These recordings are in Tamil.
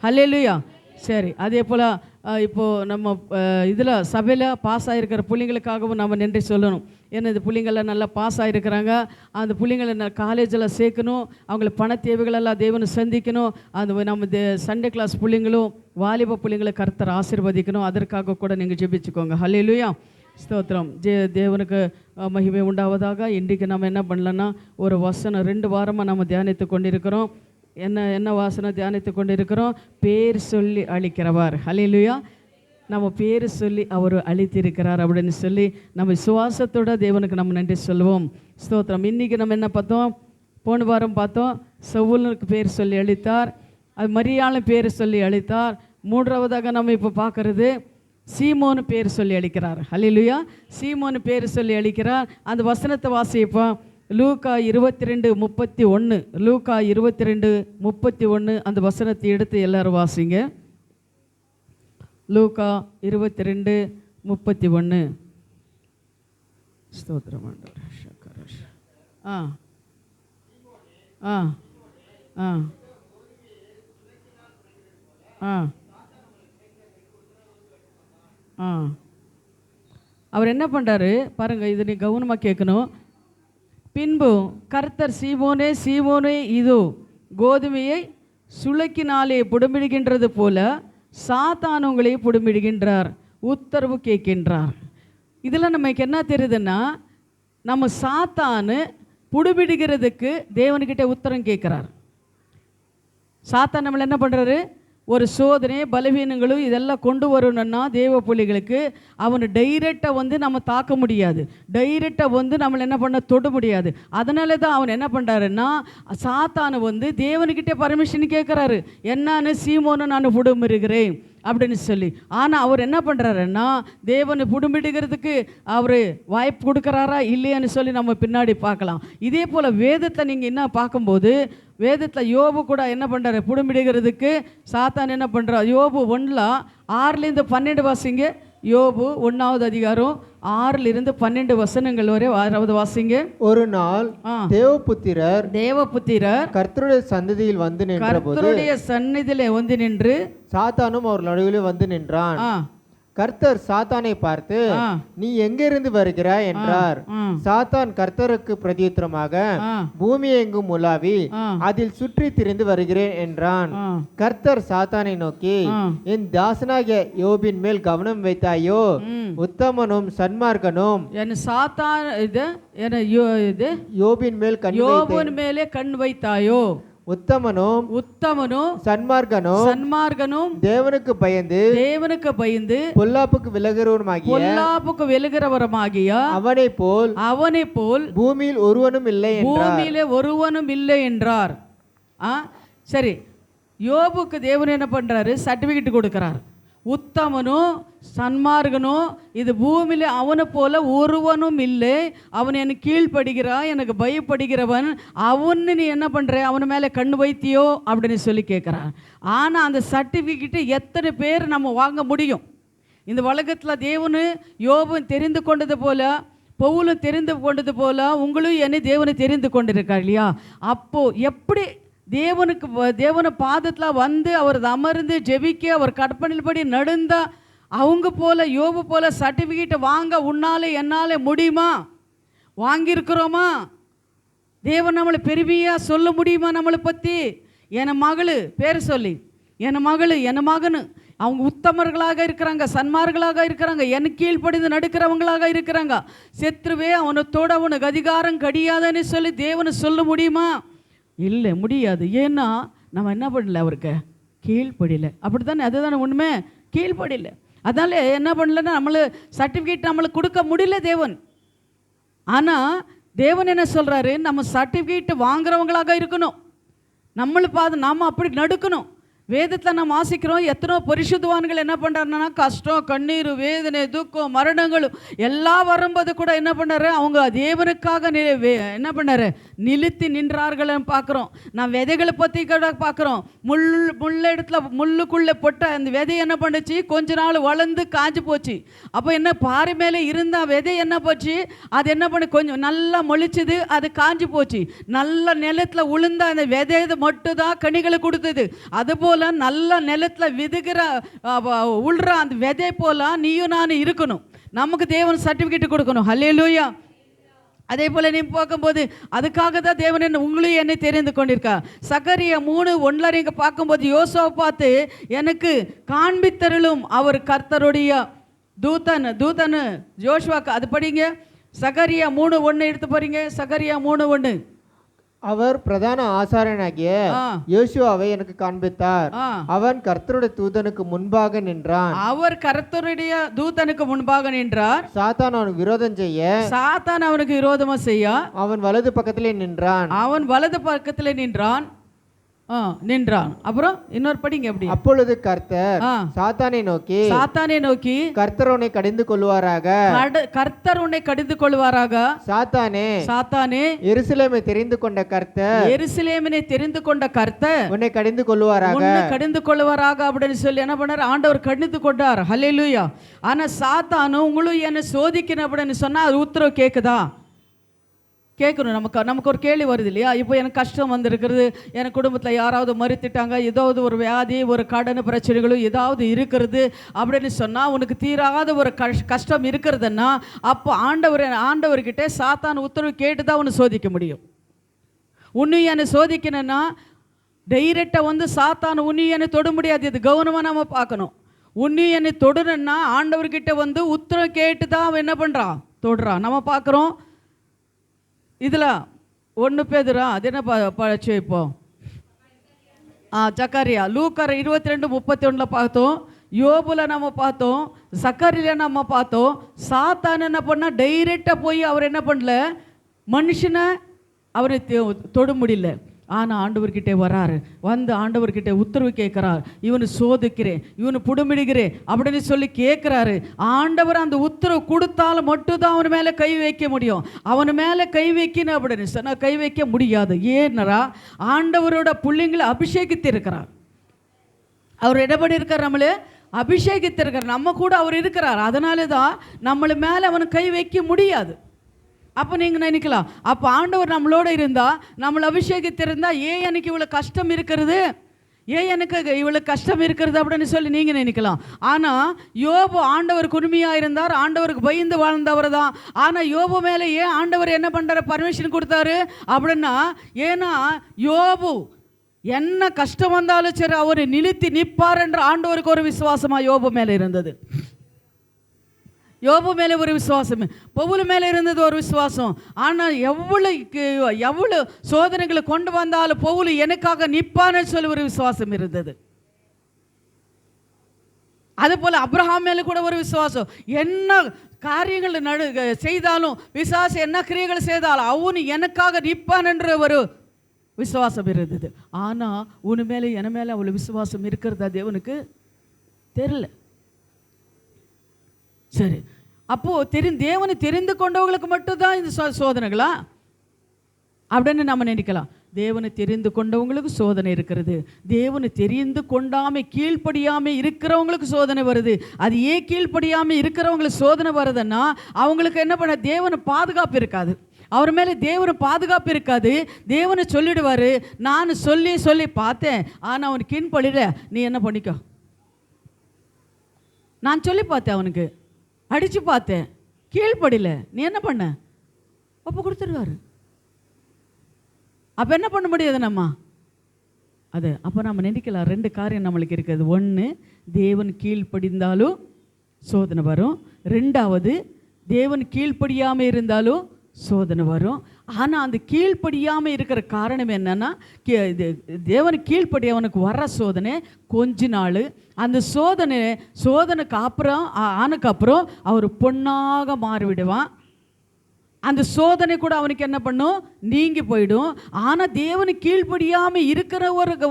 ஹல்லேலூயா. சரி, அதே போல் இப்போது நம்ம இதில் சபையில் பாஸ் ஆகிருக்கிற பிள்ளைங்களுக்காகவும் நம்ம நன்றி சொல்லணும். ஏன்னா இந்த பிள்ளைங்கள்லாம் நல்லா பாஸ் ஆகிருக்கிறாங்க. அந்த பிள்ளைங்களை காலேஜில் சேர்க்கணும், அவங்கள பண தேவைகளெல்லாம் தேவனை சந்திக்கணும். அந்த நம்ம சண்டே கிளாஸ் பிள்ளைங்களும் வாலிப பிள்ளைங்களை கர்த்தர் ஆசீர்வதிக்கணும். அதற்காக கூட நீங்கள் ஜெபிச்சுக்கோங்க. ஹல்லேலூயா, ஸ்தோத்திரம். தேவனுக்கு மகிமை உண்டாவதாக. இன்றைக்கு நம்ம என்ன பண்ணலன்னா ஒரு வசனம் 2 வாரமாக நம்ம தியானித்து கொண்டிருக்கிறோம். என்ன வாசனை தியானித்து கொண்டு இருக்கிறோம்? பேர் சொல்லி அழிக்கிறவர். ஹல்லேலூயா. நம்ம பேர் சொல்லி அவர் அழித்திருக்கிறார் அப்படின்னு சொல்லி நம்ம விசுவாசத்தோட தேவனுக்கு நம்ம நன்றி சொல்லுவோம். ஸ்தோத்திரம். இன்றைக்கி நம்ம என்ன பார்த்தோம்? போன வாரம் பார்த்தோம், சவுலுக்கு பேர் சொல்லி அழித்தார், அது மரியாளும் பேர் சொல்லி அழித்தார். 3வதாக நம்ம இப்போ பார்க்குறது சீமோனு பேர் சொல்லி அழிக்கிறார். ஹல்லேலூயா. சீமோனு பேர் சொல்லி அழிக்கிறார். அந்த வசனத்தை வாசிப்போம். லூக்கா 22:31. லூக்கா 22:31 அந்த வசனத்தை எடுத்து எல்லாரும் வாசிங்க. லூக்கா 22:31. ஸ்தோத்திரம் ஆண்டவரே. ஆ ஆ ஆ ஆ ஆ அவர் என்ன பண்ணுறாரு பாருங்கள், இது நீ கவனமாக கேட்கணும். பின்பு கர்த்தர் சீமோனே சீமோனே, இதோ கோதுமையை சுளக்கினாலே புடமிடுகின்றது போல சாத்தான் உங்களை புடமிடுகின்றார், உத்தரவு கேட்கின்றார். இதில் நமக்கு என்ன தெரியுதுன்னா, நம்ம சாத்தானு புடமிடுகிறதுக்கு தேவன்கிட்ட உத்தரம் கேட்குறார். சாத்தான் நம்மளை என்ன பண்ணுறாரு? ஒரு சோதனை பலவீனங்களும் இதெல்லாம் கொண்டு வரணும்னா தேவ பிள்ளைகளுக்கு அவனை டைரெக்டாக நம்ம தாக்க முடியாது, டைரெக்டாக நம்மளை என்ன பண்ண தொட முடியாது. அதனால தான் அவன் என்ன பண்ணுறாருன்னா, சாத்தானை தேவனுக்கிட்டே பர்மிஷன் கேட்குறாரு. என்னன்னு சீமோன்னு நான் புடமிடுகிறேன் அப்படின்னு சொல்லி. ஆனால் அவர் என்ன பண்ணுறாருன்னா, தேவனை புடமிடுகிறதுக்கு அவர் வாய்ப்பு கொடுக்குறாரா இல்லையான்னு சொல்லி நம்ம பின்னாடி பார்க்கலாம். இதே போல் வேதத்தை நீங்கள் என்ன பார்க்கும்போது, வேதத்தில் யோபு கூட என்ன பண்ணுறாரு? புடமிடுகிறதுக்கு சாத்தான் என்ன பண்ணுறா? யோபு 1:6-12 வாசிங்க. யோபு 1வது அதிகாரம் 6-12 வசனங்கள் வரை 6வது வாசிங்க. ஒரு நாள் தேவபுத்திரர் கர்த்தருடைய சன்னதியில் வந்து நின்று சாத்தானும் அவர் நடுவில் வந்து நின்றான். கர்த்தர் சாத்தானை பார்த்து, நீ எங்கிருந்து வருகிறாய் என்றார். சாத்தான் கர்த்தருக்கு பிரதியுத்தரமாக, பூமி எங்கும் உலாவி அதில் சுற்றி திரிந்து வருகிறேன் என்றான். கர்த்தர் சாத்தானை நோக்கி, என் தாசனாகிய யோபின் மேல் கவனம் வைத்தாயோ? உத்தமனும் சன்மார்க்கனும் யோபின் மேலே கண் வைத்தாயோ? உத்தமனும் சன்மார்க்கனும் தேவனுக்கு பயந்து பொல்லாப்புக்கு விலகிறவருமாகிய அவனை போல் பூமியில் ஒருவனும் இல்லை என்றார். சரி, யோபுக்கு தேவன் என்ன பண்றாரு? சர்டிபிகேட் கொடுக்கிறார். உத்தமனும் சன்மார்கனும் இது பூமியில் அவனை போல ஒருவனும் இல்லை, அவன் எனக்கு கீழ்ப்படுகிறான், எனக்கு பயப்படுகிறவன், அவனு நீ என்ன பண்ணுற? அவன் மேலே கண் வைத்தியோ அப்படின்னு சொல்லி கேட்குறான். ஆனால் அந்த சர்டிஃபிகேட்டு எத்தனை பேர் நம்ம வாங்க முடியும்? இந்த உலகத்தில் தேவனு யோபும் தெரிந்து கொண்டது போல, பவுலும் தெரிந்து கொண்டது போல உங்களும் என்னை தேவனை தெரிந்து கொண்டிருக்கார் இல்லையா? அப்போது எப்படி தேவனை பாதத்தில் அவர் அமர்ந்து ஜெபிக்க, அவர் கற்பனைப்படி நடந்தா அவங்க போல யோபு போல சர்டிஃபிகேட்டை வாங்க உன்னால என்னால் முடியுமா? வாங்கியிருக்கிறோமா? தேவன் நம்மளை பெருமையாக சொல்ல முடியுமா நம்மளை பற்றி? என் மகள் பேர் சொல்லி, என் மகனு அவங்க உத்தமர்களாக இருக்கிறாங்க, சன்மார்களாக இருக்கிறாங்க, என் கீழ்ப்படிந்து நடக்கிறவங்களாக இருக்கிறாங்க. செத்துருவே அவனத்தோடு அவனுக்கு அதிகாரம் கிடையாதுன்னு சொல்லி தேவனை சொல்ல முடியுமா? இல்லை, முடியாது. ஏன்னா நம்ம என்ன பண்ணல? அவருக்கு கீழ்ப்படியில. அப்படி தானே? அதுதானே உண்மை, கீழ்ப்படியில. அதனால என்ன பண்ணலன்னா நம்மளை சர்டிஃபிகேட் நம்மளுக்கு கொடுக்க முடியல தேவன். ஆனால் தேவன் என்ன சொல்கிறாரு? நம்ம சர்டிஃபிகேட் வாங்குறவங்களாக இருக்கணும், நம்மளை நாம் அப்படி நடுக்கணும். வேதத்தில் நம்ம வாசிக்கிறோம், எத்தனோ பரிசுத்தவான்கள் என்ன பண்ணுறாருன்னா, கஷ்டம், கண்ணீர், வேதனை, துக்கம், மரணங்களும் எல்லாம் வரும்போது கூட என்ன பண்ணாரு? அவங்க தேவனுக்காக என்ன பண்ணாரு? நிலுத்தி நின்றார்கள்னு பார்க்குறோம். நான் விதைகளை பற்றி கூட பார்க்குறோம். முள்ள இடத்துல முள்ளுக்குள்ளே போட்ட அந்த விதை என்ன பண்ணுச்சு, கொஞ்ச நாள் வளர்ந்து காஞ்சி போச்சு. அப்போ என்ன, பாறை மேலே இருந்த விதை என்ன போச்சு, அது என்ன பண்ணி கொஞ்சம் நல்லா மொழிச்சுது, அது காஞ்சி போச்சு. நல்ல நிலத்தில் உளுந்த அந்த விதை மட்டும் தான் கனிகளை கொடுத்தது. அதுபோல் நல்ல நிலத்தில் விதுகிற உள்ற அந்த விதை போல நீயும் நானும் இருக்கணும். நமக்கு தேவன் சர்டிஃபிகேட் கொடுக்கணும். ஹல்லேலூயா. அதே போல் நீ பார்க்கும்போது அதுக்காக தான் தேவன் என்ன உங்களையும் என்னை தெரிந்து கொண்டிருக்கா. சகரியா 3:1 நீங்கள் பார்க்கும்போது யோசுவாவை பார்த்து எனக்கு காண்பித்தருளும் அவர் கர்த்தருடைய தூதன் யோசுவாக்கு. அது படிங்க, சகரியா 3:1 எடுத்து போறீங்க. சகரியா 3:1. அவர் பிரதான ஆசாரியனாகிய யோசுவாவை எனக்கு காண்பித்தார். அவன் கர்த்தருடைய தூதனுக்கு முன்பாக நின்றான். அவர் கர்த்தருடைய தூதனுக்கு முன்பாக நின்றார். சாத்தான் அவனுக்கு விரோதம் செய்ய, சாத்தான் அவனுக்கு விரோதமா செய்ய அவன் வலது பக்கத்திலே நின்றான். அவன் வலது பக்கத்திலே நின்றான். அப்புறம் இன்னொரு படிங்க. எப்படி? அப்பொழுது கர்த்தர் சாத்தானை நோக்கி கர்த்தர் உன்னை கடிந்து கொள்வாராக, கர்த்தர் உன்னை கடிந்து கொள்வாராக. சாத்தானே எருசலேமை தெரிந்து கொண்ட கர்த்தர், எருசலேமினை தெரிந்து கொண்ட கர்த்தர் உன்னை கடிந்து கொள்வாராக அப்படின்னு சொல்லி என்ன பண்ணார், ஆண்டவர் கடிந்து கொண்டார். ஹல்லேலூயா. ஆனா சாத்தானும் உங்களும் என்ன சோதிக்கணும் அப்படின்னு சொன்னா அது உத்தரவு கேட்கணும். நமக்கு ஒரு கேள்வி வருது இல்லையா, இப்போ எனக்கு கஷ்டம் வந்திருக்கிறது, எனக்கு குடும்பத்தில் யாராவது மறுத்துட்டாங்க, ஏதாவது ஒரு வியாதி, ஒரு கடன் பிரச்சனைகளும் ஏதாவது இருக்கிறது அப்படின்னு சொன்னால், உனக்கு தீராத ஒரு கஷ்டம் இருக்கிறதுன்னா அப்போ ஆண்டவர்கிட்ட சாத்தான் உத்தரவு கேட்டு தான் உன்னை சோதிக்க முடியும். உன்னையும் என்னை சோதிக்கணும்னா டைரெக்டாக சாத்தான் உன்னையும் என்னை தொட முடியாது. இது கவனமாக நம்ம பார்க்கணும். உன்னையும் என்னை தொடணுன்னா ஆண்டவர்கிட்ட உத்தரவு கேட்டு தான் அவன் என்ன பண்ணுறான், தொடுறான். நம்ம பார்க்குறோம் இதில் 1 பேதுரு அது என்ன படிச்சு இப்போ சக்கரியா. லூக்கர் 22:31 பார்த்தோம். யோபுல நம்ம பார்த்தோம். சக்கரில நம்ம பார்த்தோம். சாத்தான் என்ன பண்ணால் டைரெக்டாக போய் அவர் என்ன பண்ணல, மனுஷனை அவரை தொட முடியல. ஆனால் ஆண்டவர்கிட்ட வராரு, ஆண்டவர்கிட்ட உத்தரவு கேட்குறார். இவனு சோதிக்கிறேன், இவனு புடுமிடுகிறேன் அப்படின்னு சொல்லி கேட்குறாரு. ஆண்டவர் அந்த உத்தரவு கொடுத்தாலும் மட்டும்தான் அவன் மேலே கை வைக்க முடியும். அவன் மேலே கை வைக்கணும் அப்படின்னு சொன்னால் கை வைக்க முடியாது. ஏன்னா ஆண்டவரோட பிள்ளைங்களை அபிஷேகித்திருக்கிறார். அவர் என்ன பண்ணியிருக்கார், நம்மளே அபிஷேகித்திருக்கிறார். நம்ம கூட அவர் இருக்கிறார். அதனால தான் நம்மள மேலே அவன் கை வைக்க முடியாது. அப்போ நீங்கள் நினைக்கலாம், அப்போ ஆண்டவர் நம்மளோட இருந்தால், நம்மளை அபிஷேகித்திருந்தால் ஏன் எனக்கு இவ்வளோ கஷ்டம் இருக்கிறது, இவ்வளோ கஷ்டம் இருக்கிறது அப்படின்னு சொல்லி நீங்கள் நினைக்கலாம். ஆனால் யோபு ஆண்டவர் குறுமையாக இருந்தார், ஆண்டவருக்கு பயந்து வாழ்ந்தவர் தான். ஆனால் யோபு மேலே ஏன் ஆண்டவர் என்ன பண்ணுறாரு, பர்மிஷன் கொடுத்தாரு அப்படின்னா, ஏன்னா யோபு என்ன கஷ்டம் வந்தாலும் சரி அவர் நிறுத்தி நிற்பார் என்ற ஆண்டவருக்கு ஒரு விசுவாசமாக யோபு மேலே இருந்தது. யோபு மேலே ஒரு விசுவாசம், பவுல் மேலே இருந்தது ஒரு விசுவாசம். ஆனால் எவ்வளோ சோதனைகளை கொண்டு வந்தாலும் பவுல் எனக்காக நிற்பான்னு சொல்லி ஒரு விசுவாசம் இருந்தது. அதுபோல் அப்ரஹாம் மேலே கூட ஒரு விசுவாசம். என்ன காரியங்கள் செய்தாலும் விசுவாசம், என்ன கிரியைகள் செய்தாலும் அவனு எனக்காக நிற்பான் என்ற ஒரு விசுவாசம் இருந்தது. ஆனால் உன் மேலே என மேலே அவ்வளோ விசுவாசம் இருக்கிறதா தேவனுக்கு தெரியல. சரி, அப்போது தேவனை தெரிந்து கொண்டவங்களுக்கு மட்டும்தான் இந்த சோதனைகளா அப்படின்னு நம்ம நினைக்கலாம். தேவனை தெரிந்து கொண்டவங்களுக்கு சோதனை இருக்கிறது. தேவனை தெரிந்து கொண்டாமல் கீழ்ப்படியாமல் இருக்கிறவங்களுக்கு சோதனை வருது. அது ஏன் கீழ்ப்படியாமல் இருக்கிறவங்களுக்கு சோதனை வருதுன்னா அவங்களுக்கு என்ன பண்ண, தேவனை பாதுகாப்பு இருக்காது. அவர் மேலே தேவனை பாதுகாப்பு இருக்காது. தேவனை சொல்லிடுவார், நான் சொல்லி பார்த்தேன், ஆனால் அவனுக்கு கீழ்ப்படியல, நீ என்ன பண்ணிக்கோ. நான் சொல்லி பார்த்தேன், அவனுக்கு அடித்து பார்த்தேன், கீழ்ப்படியல, நீ என்ன பண்ண, அப்போ கொடுத்துருவாரு. அப்போ என்ன பண்ண முடியாது நம்ம அது. அப்போ நம்ம நினைக்கலாம், 2 காரியம் நம்மளுக்கு இருக்குது. 1, தேவன் கீழ்ப்படிந்தாலும் சோதனை வரும். 2வது, தேவன் கீழ்ப்படியாமல் இருந்தாலும் சோதனை வரும். ஆனால் அந்த கீழ்ப்படியாமல் இருக்கிற காரணம் என்னன்னா, தேவன் கீழ்ப்படியவனுக்கு வர்ற சோதனை கொஞ்ச நாள். அந்த சோதனைக்கு அப்புறம் ஆனக்கப்புறம் அவர் பொண்ணாக மாறிவிடுவான். அந்த சோதனை கூட அவனுக்கு என்ன பண்ணும், நீங்கி போயிடும். ஆனால் தேவனு கீழ்ப்படியாமல் இருக்கிறவருக்கு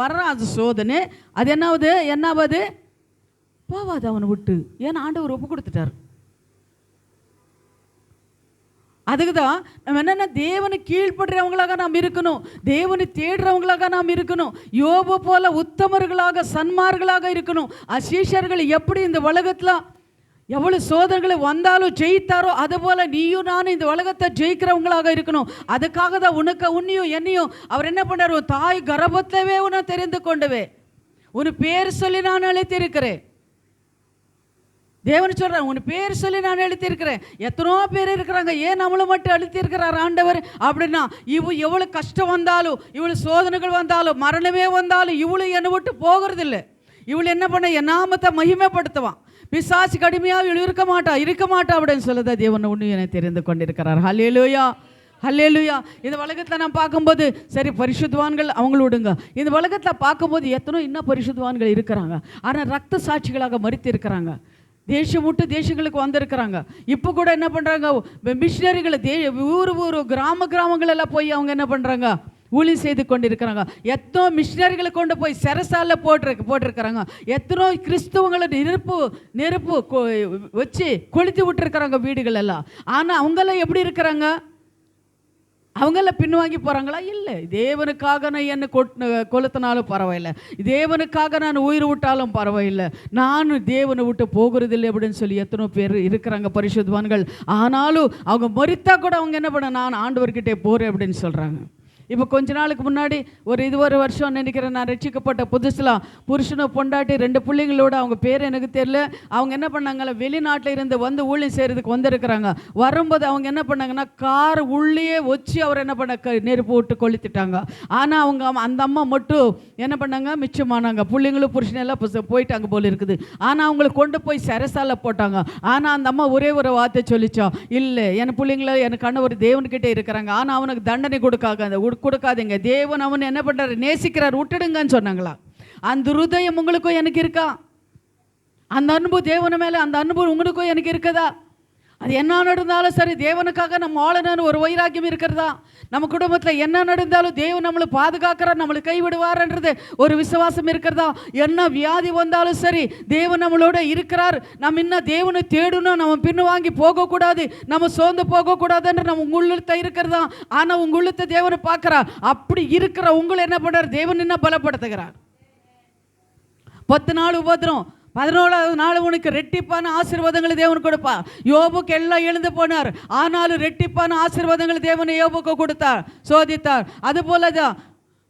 வர்ற அந்த சோதனை அது என்னாவது போவாது அவனை விட்டு. ஏன்னா ஆண்டவர் ஒப்பு கொடுத்துட்டார். அதுக்கு தான் நம்ம என்னென்ன தேவனை கீழ்ப்படுறவங்களாக நாம் இருக்கணும், தேவனை தேடுறவங்களாக நாம் இருக்கணும், யோபு போல உத்தமர்களாக சன்மார்களாக இருக்கணும். சீஷர்கள் எப்படி இந்த உலகத்தில் எவ்வளோ சோதனைகளை வந்தாலும் ஜெயித்தாரோ அதுபோல் நீயும் நானும் இந்த உலகத்தை ஜெயிக்கிறவங்களாக இருக்கணும். அதுக்காக தான் உன்னையும் என்னையும் அவர் என்ன பண்ணார், தாய் கர்ப்பத்தவே உன்னை தெரிந்து கொண்டவே உன் பேர் சொல்லி நான் அழைத்திருக்கிறேன். தேவன் சொல்கிறார், உன் பேர் சொல்லி நான் அழுத்திருக்கிறேன். எத்தனோ பேர் இருக்கிறாங்க, ஏன் நம்மளை மட்டும் அழுத்திருக்கிறார் ஆண்டவர் அப்படின்னா, எவ்வளோ கஷ்டம் வந்தாலும், இவ்வளோ சோதனைகள் வந்தாலும், மரணமே வந்தாலும் இவ்வளோ என்னை விட்டு போகிறதில்லை. இவ்வளோ என்ன பண்ண, என் நாமத்தை மகிமைப்படுத்துவான். பிசாசு கடுமையாக இவ்வளோ இருக்க மாட்டா அப்படின்னு சொல்லுதா தேவன் ஒன்று என்னை தெரிந்து கொண்டிருக்கிறார். ஹல்லேலூயா, ஹல்லேலூயா. இந்த உலகத்தில் நான் பார்க்கும்போது சரி பரிசுத்தவான்கள் அவங்களோடுங்க, இந்த உலகத்தில் பார்க்கும்போது எத்தனோ இன்னும் பரிசுத்தவான்கள் இருக்கிறாங்க, ஆனால் ரத்த சாட்சிகளாக மரித்து இருக்கிறாங்க, தேசம் விட்டு தேசங்களுக்கு வந்திருக்கிறாங்க. இப்போ கூட என்ன பண்ணுறாங்க, மிஷினரிகளை ஊர் கிராமங்களெல்லாம் போய் அவங்க என்ன பண்ணுறாங்க, ஊழியம் செய்து கொண்டு இருக்கிறாங்க. எத்தனோ மிஷினரிகளை கொண்டு போய் சிறைசால போட்டிருக்கிறாங்க. எத்தனோ கிறிஸ்தவங்களை நெருப்பு வச்சு கொளுத்தி விட்டுருக்குறாங்க வீடுகள் எல்லாம். ஆனால் அவங்கெல்லாம் எப்படி இருக்கிறாங்க, அவங்கள பின்வாங்கி போகிறாங்களா? இல்லை. தேவனுக்காக நான் என்ன கொளுத்தினாலும் பரவாயில்லை, தேவனுக்காக நான் உயிர் விட்டாலும் பரவாயில்லை, நான் தேவனை விட்டு போகிறதில்லை அப்படின்னு சொல்லி எத்தனோ பேர் இருக்கிறாங்க பரிசுத்தவான்கள். ஆனாலும் அவங்க மரித்தா கூட அவங்க என்ன பண்ண, நான் ஆண்டவர்கிட்டே போகிறேன் அப்படின்னு சொல்கிறாங்க. இப்போ கொஞ்ச நாளுக்கு முன்னாடி ஒரு வருஷம் நினைக்கிறேன், நான் ரட்சிக்கப்பட்ட புதுசில் புருஷனை பொண்டாட்டி 2 பிள்ளைங்களோட, அவங்க பேர் எனக்கு தெரியல, அவங்க என்ன பண்ணாங்களா வெளிநாட்டில் இருந்து வந்து ஊழியம் செய்கிறதுக்கு வந்திருக்கிறாங்க. வரும்போது அவங்க என்ன பண்ணாங்கன்னா கார் உள்ளே வச்சு அவர் என்ன பண்ண நெருப்பு விட்டு கொளுத்திட்டாங்க. ஆனால் அவங்க அந்த அம்மா மட்டும் என்ன பண்ணாங்க, மிச்சமானாங்க. பிள்ளைங்களும் புருஷனெல்லாம் போயிட்டாங்க போல் இருக்குது. ஆனால் அவங்களை கொண்டு போய் சிறைசால போட்டாங்க. ஆனால் அந்த அம்மா ஒரே ஒரு வார்த்தை சொல்லிச்சோம், இல்லை என் பிள்ளைங்கள என் கணவர் தேவன்கிட்டே இருக்கிறாங்க, ஆனால் அவனுக்கு தண்டனை கொடுக்காதீங்க, தேவன் அவன் என்ன பண்றாரு, நேசிக்கிறார், விட்டுடுங்கன்னு சொன்னாங்களா. அந்த ஹிருதயம் உங்களுக்கும் எனக்கு இருக்கா? அந்த அன்பு தேவன மேலே, அந்த அன்பு உங்களுக்கும் எனக்கு இருக்குதா? அது என்ன நடந்தாலும் சரி தேவனுக்காக நம்ம வாழணும்னு ஒரு வைராக்கியம் இருக்கிறதா? நம்ம குடும்பத்தில் என்ன நடந்தாலும் தேவன் நம்மளை பாதுகாக்கிறார், நம்மளை கைவிடுவார்ன்றது ஒரு விசுவாசம் இருக்கிறதா? என்ன வியாதி வந்தாலும் சரி தேவன் நம்மளோட இருக்கிறார், நம்ம இன்னும் தேவனை தேடணும், நம்ம பின்னு வாங்கி போகக்கூடாது, நம்ம சோர்ந்து போகக்கூடாதுன்ற நம்ம உள்ளத்தை இருக்கிறதா? ஆனால் உங்கள் உள்ளத்தை தேவனை பார்க்குறார். அப்படி இருக்கிற உங்களை என்ன பண்ணுறார், தேவன் என்ன பலப்படுத்துகிறார். 10 நாள் உபத்திரம், 11வது நாள் உனக்கு ரெட்டிப்பான ஆசீர்வாதங்களை தேவன் கொடுப்பா. யோபுக்கு எல்லாம் எழுந்து போனார், ஆனாலும் ரெட்டிப்பான ஆசீர்வாதங்களை தேவன் யோபுக்கு கொடுத்தார், சோதித்தார். அதுபோல தான்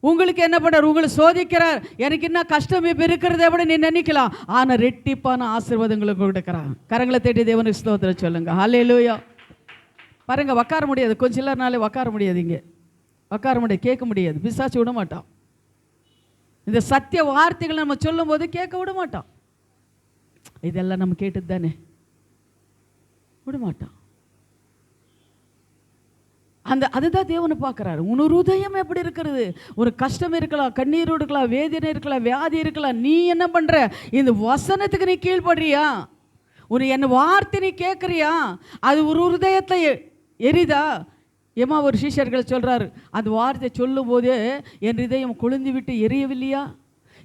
உங்களுக்கு என்ன பண்ணார், உங்களை சோதிக்கிறார். எனக்கு என்ன கஷ்டம் இப்போ இருக்கிறது எப்படி நீ நினைக்கலாம், ஆனால் ரெட்டிப்பான ஆசீர்வாதங்களை கொடுக்குறான். கரங்களை தேடி தேவனுக்கு ஸ்தோத்திரம் சொல்லுங்க. ஹல்லேலூயா. பாருங்க, உட்கார முடியாது, கொஞ்சம் இல்லைனாலே உட்கார முடியாது, இங்கே உட்கார முடியாது, கேட்க முடியாது, பிசாசு விட மாட்டான். இந்த சத்திய வார்த்தைகளை நம்ம சொல்லும் போது கேட்க விட மாட்டான். இதெல்லாம் நம்ம கேட்டது தானே, விட மாட்டான். அதுதான் தேவனை பார்க்குறாரு. உன் ஹிருதயம் எப்படி இருக்கிறது? ஒரு கஷ்டம் இருக்கலாம், கண்ணீர் இருக்கலாம், வேதனை இருக்கலாம், வியாதி இருக்கலாம், நீ என்ன பண்ணுற, இந்த வசனத்துக்கு நீ கீழ்படுறியா, என்ன வார்த்தை நீ கேட்குறியா, அது ஒரு ஹிருதயத்தை எரிதா? ஏமா ஒரு சீஷர்கள் சொல்கிறாரு, அந்த வார்த்தை சொல்லும் போதே என் இதயம் கொழுந்து விட்டு எரியவில்லையா?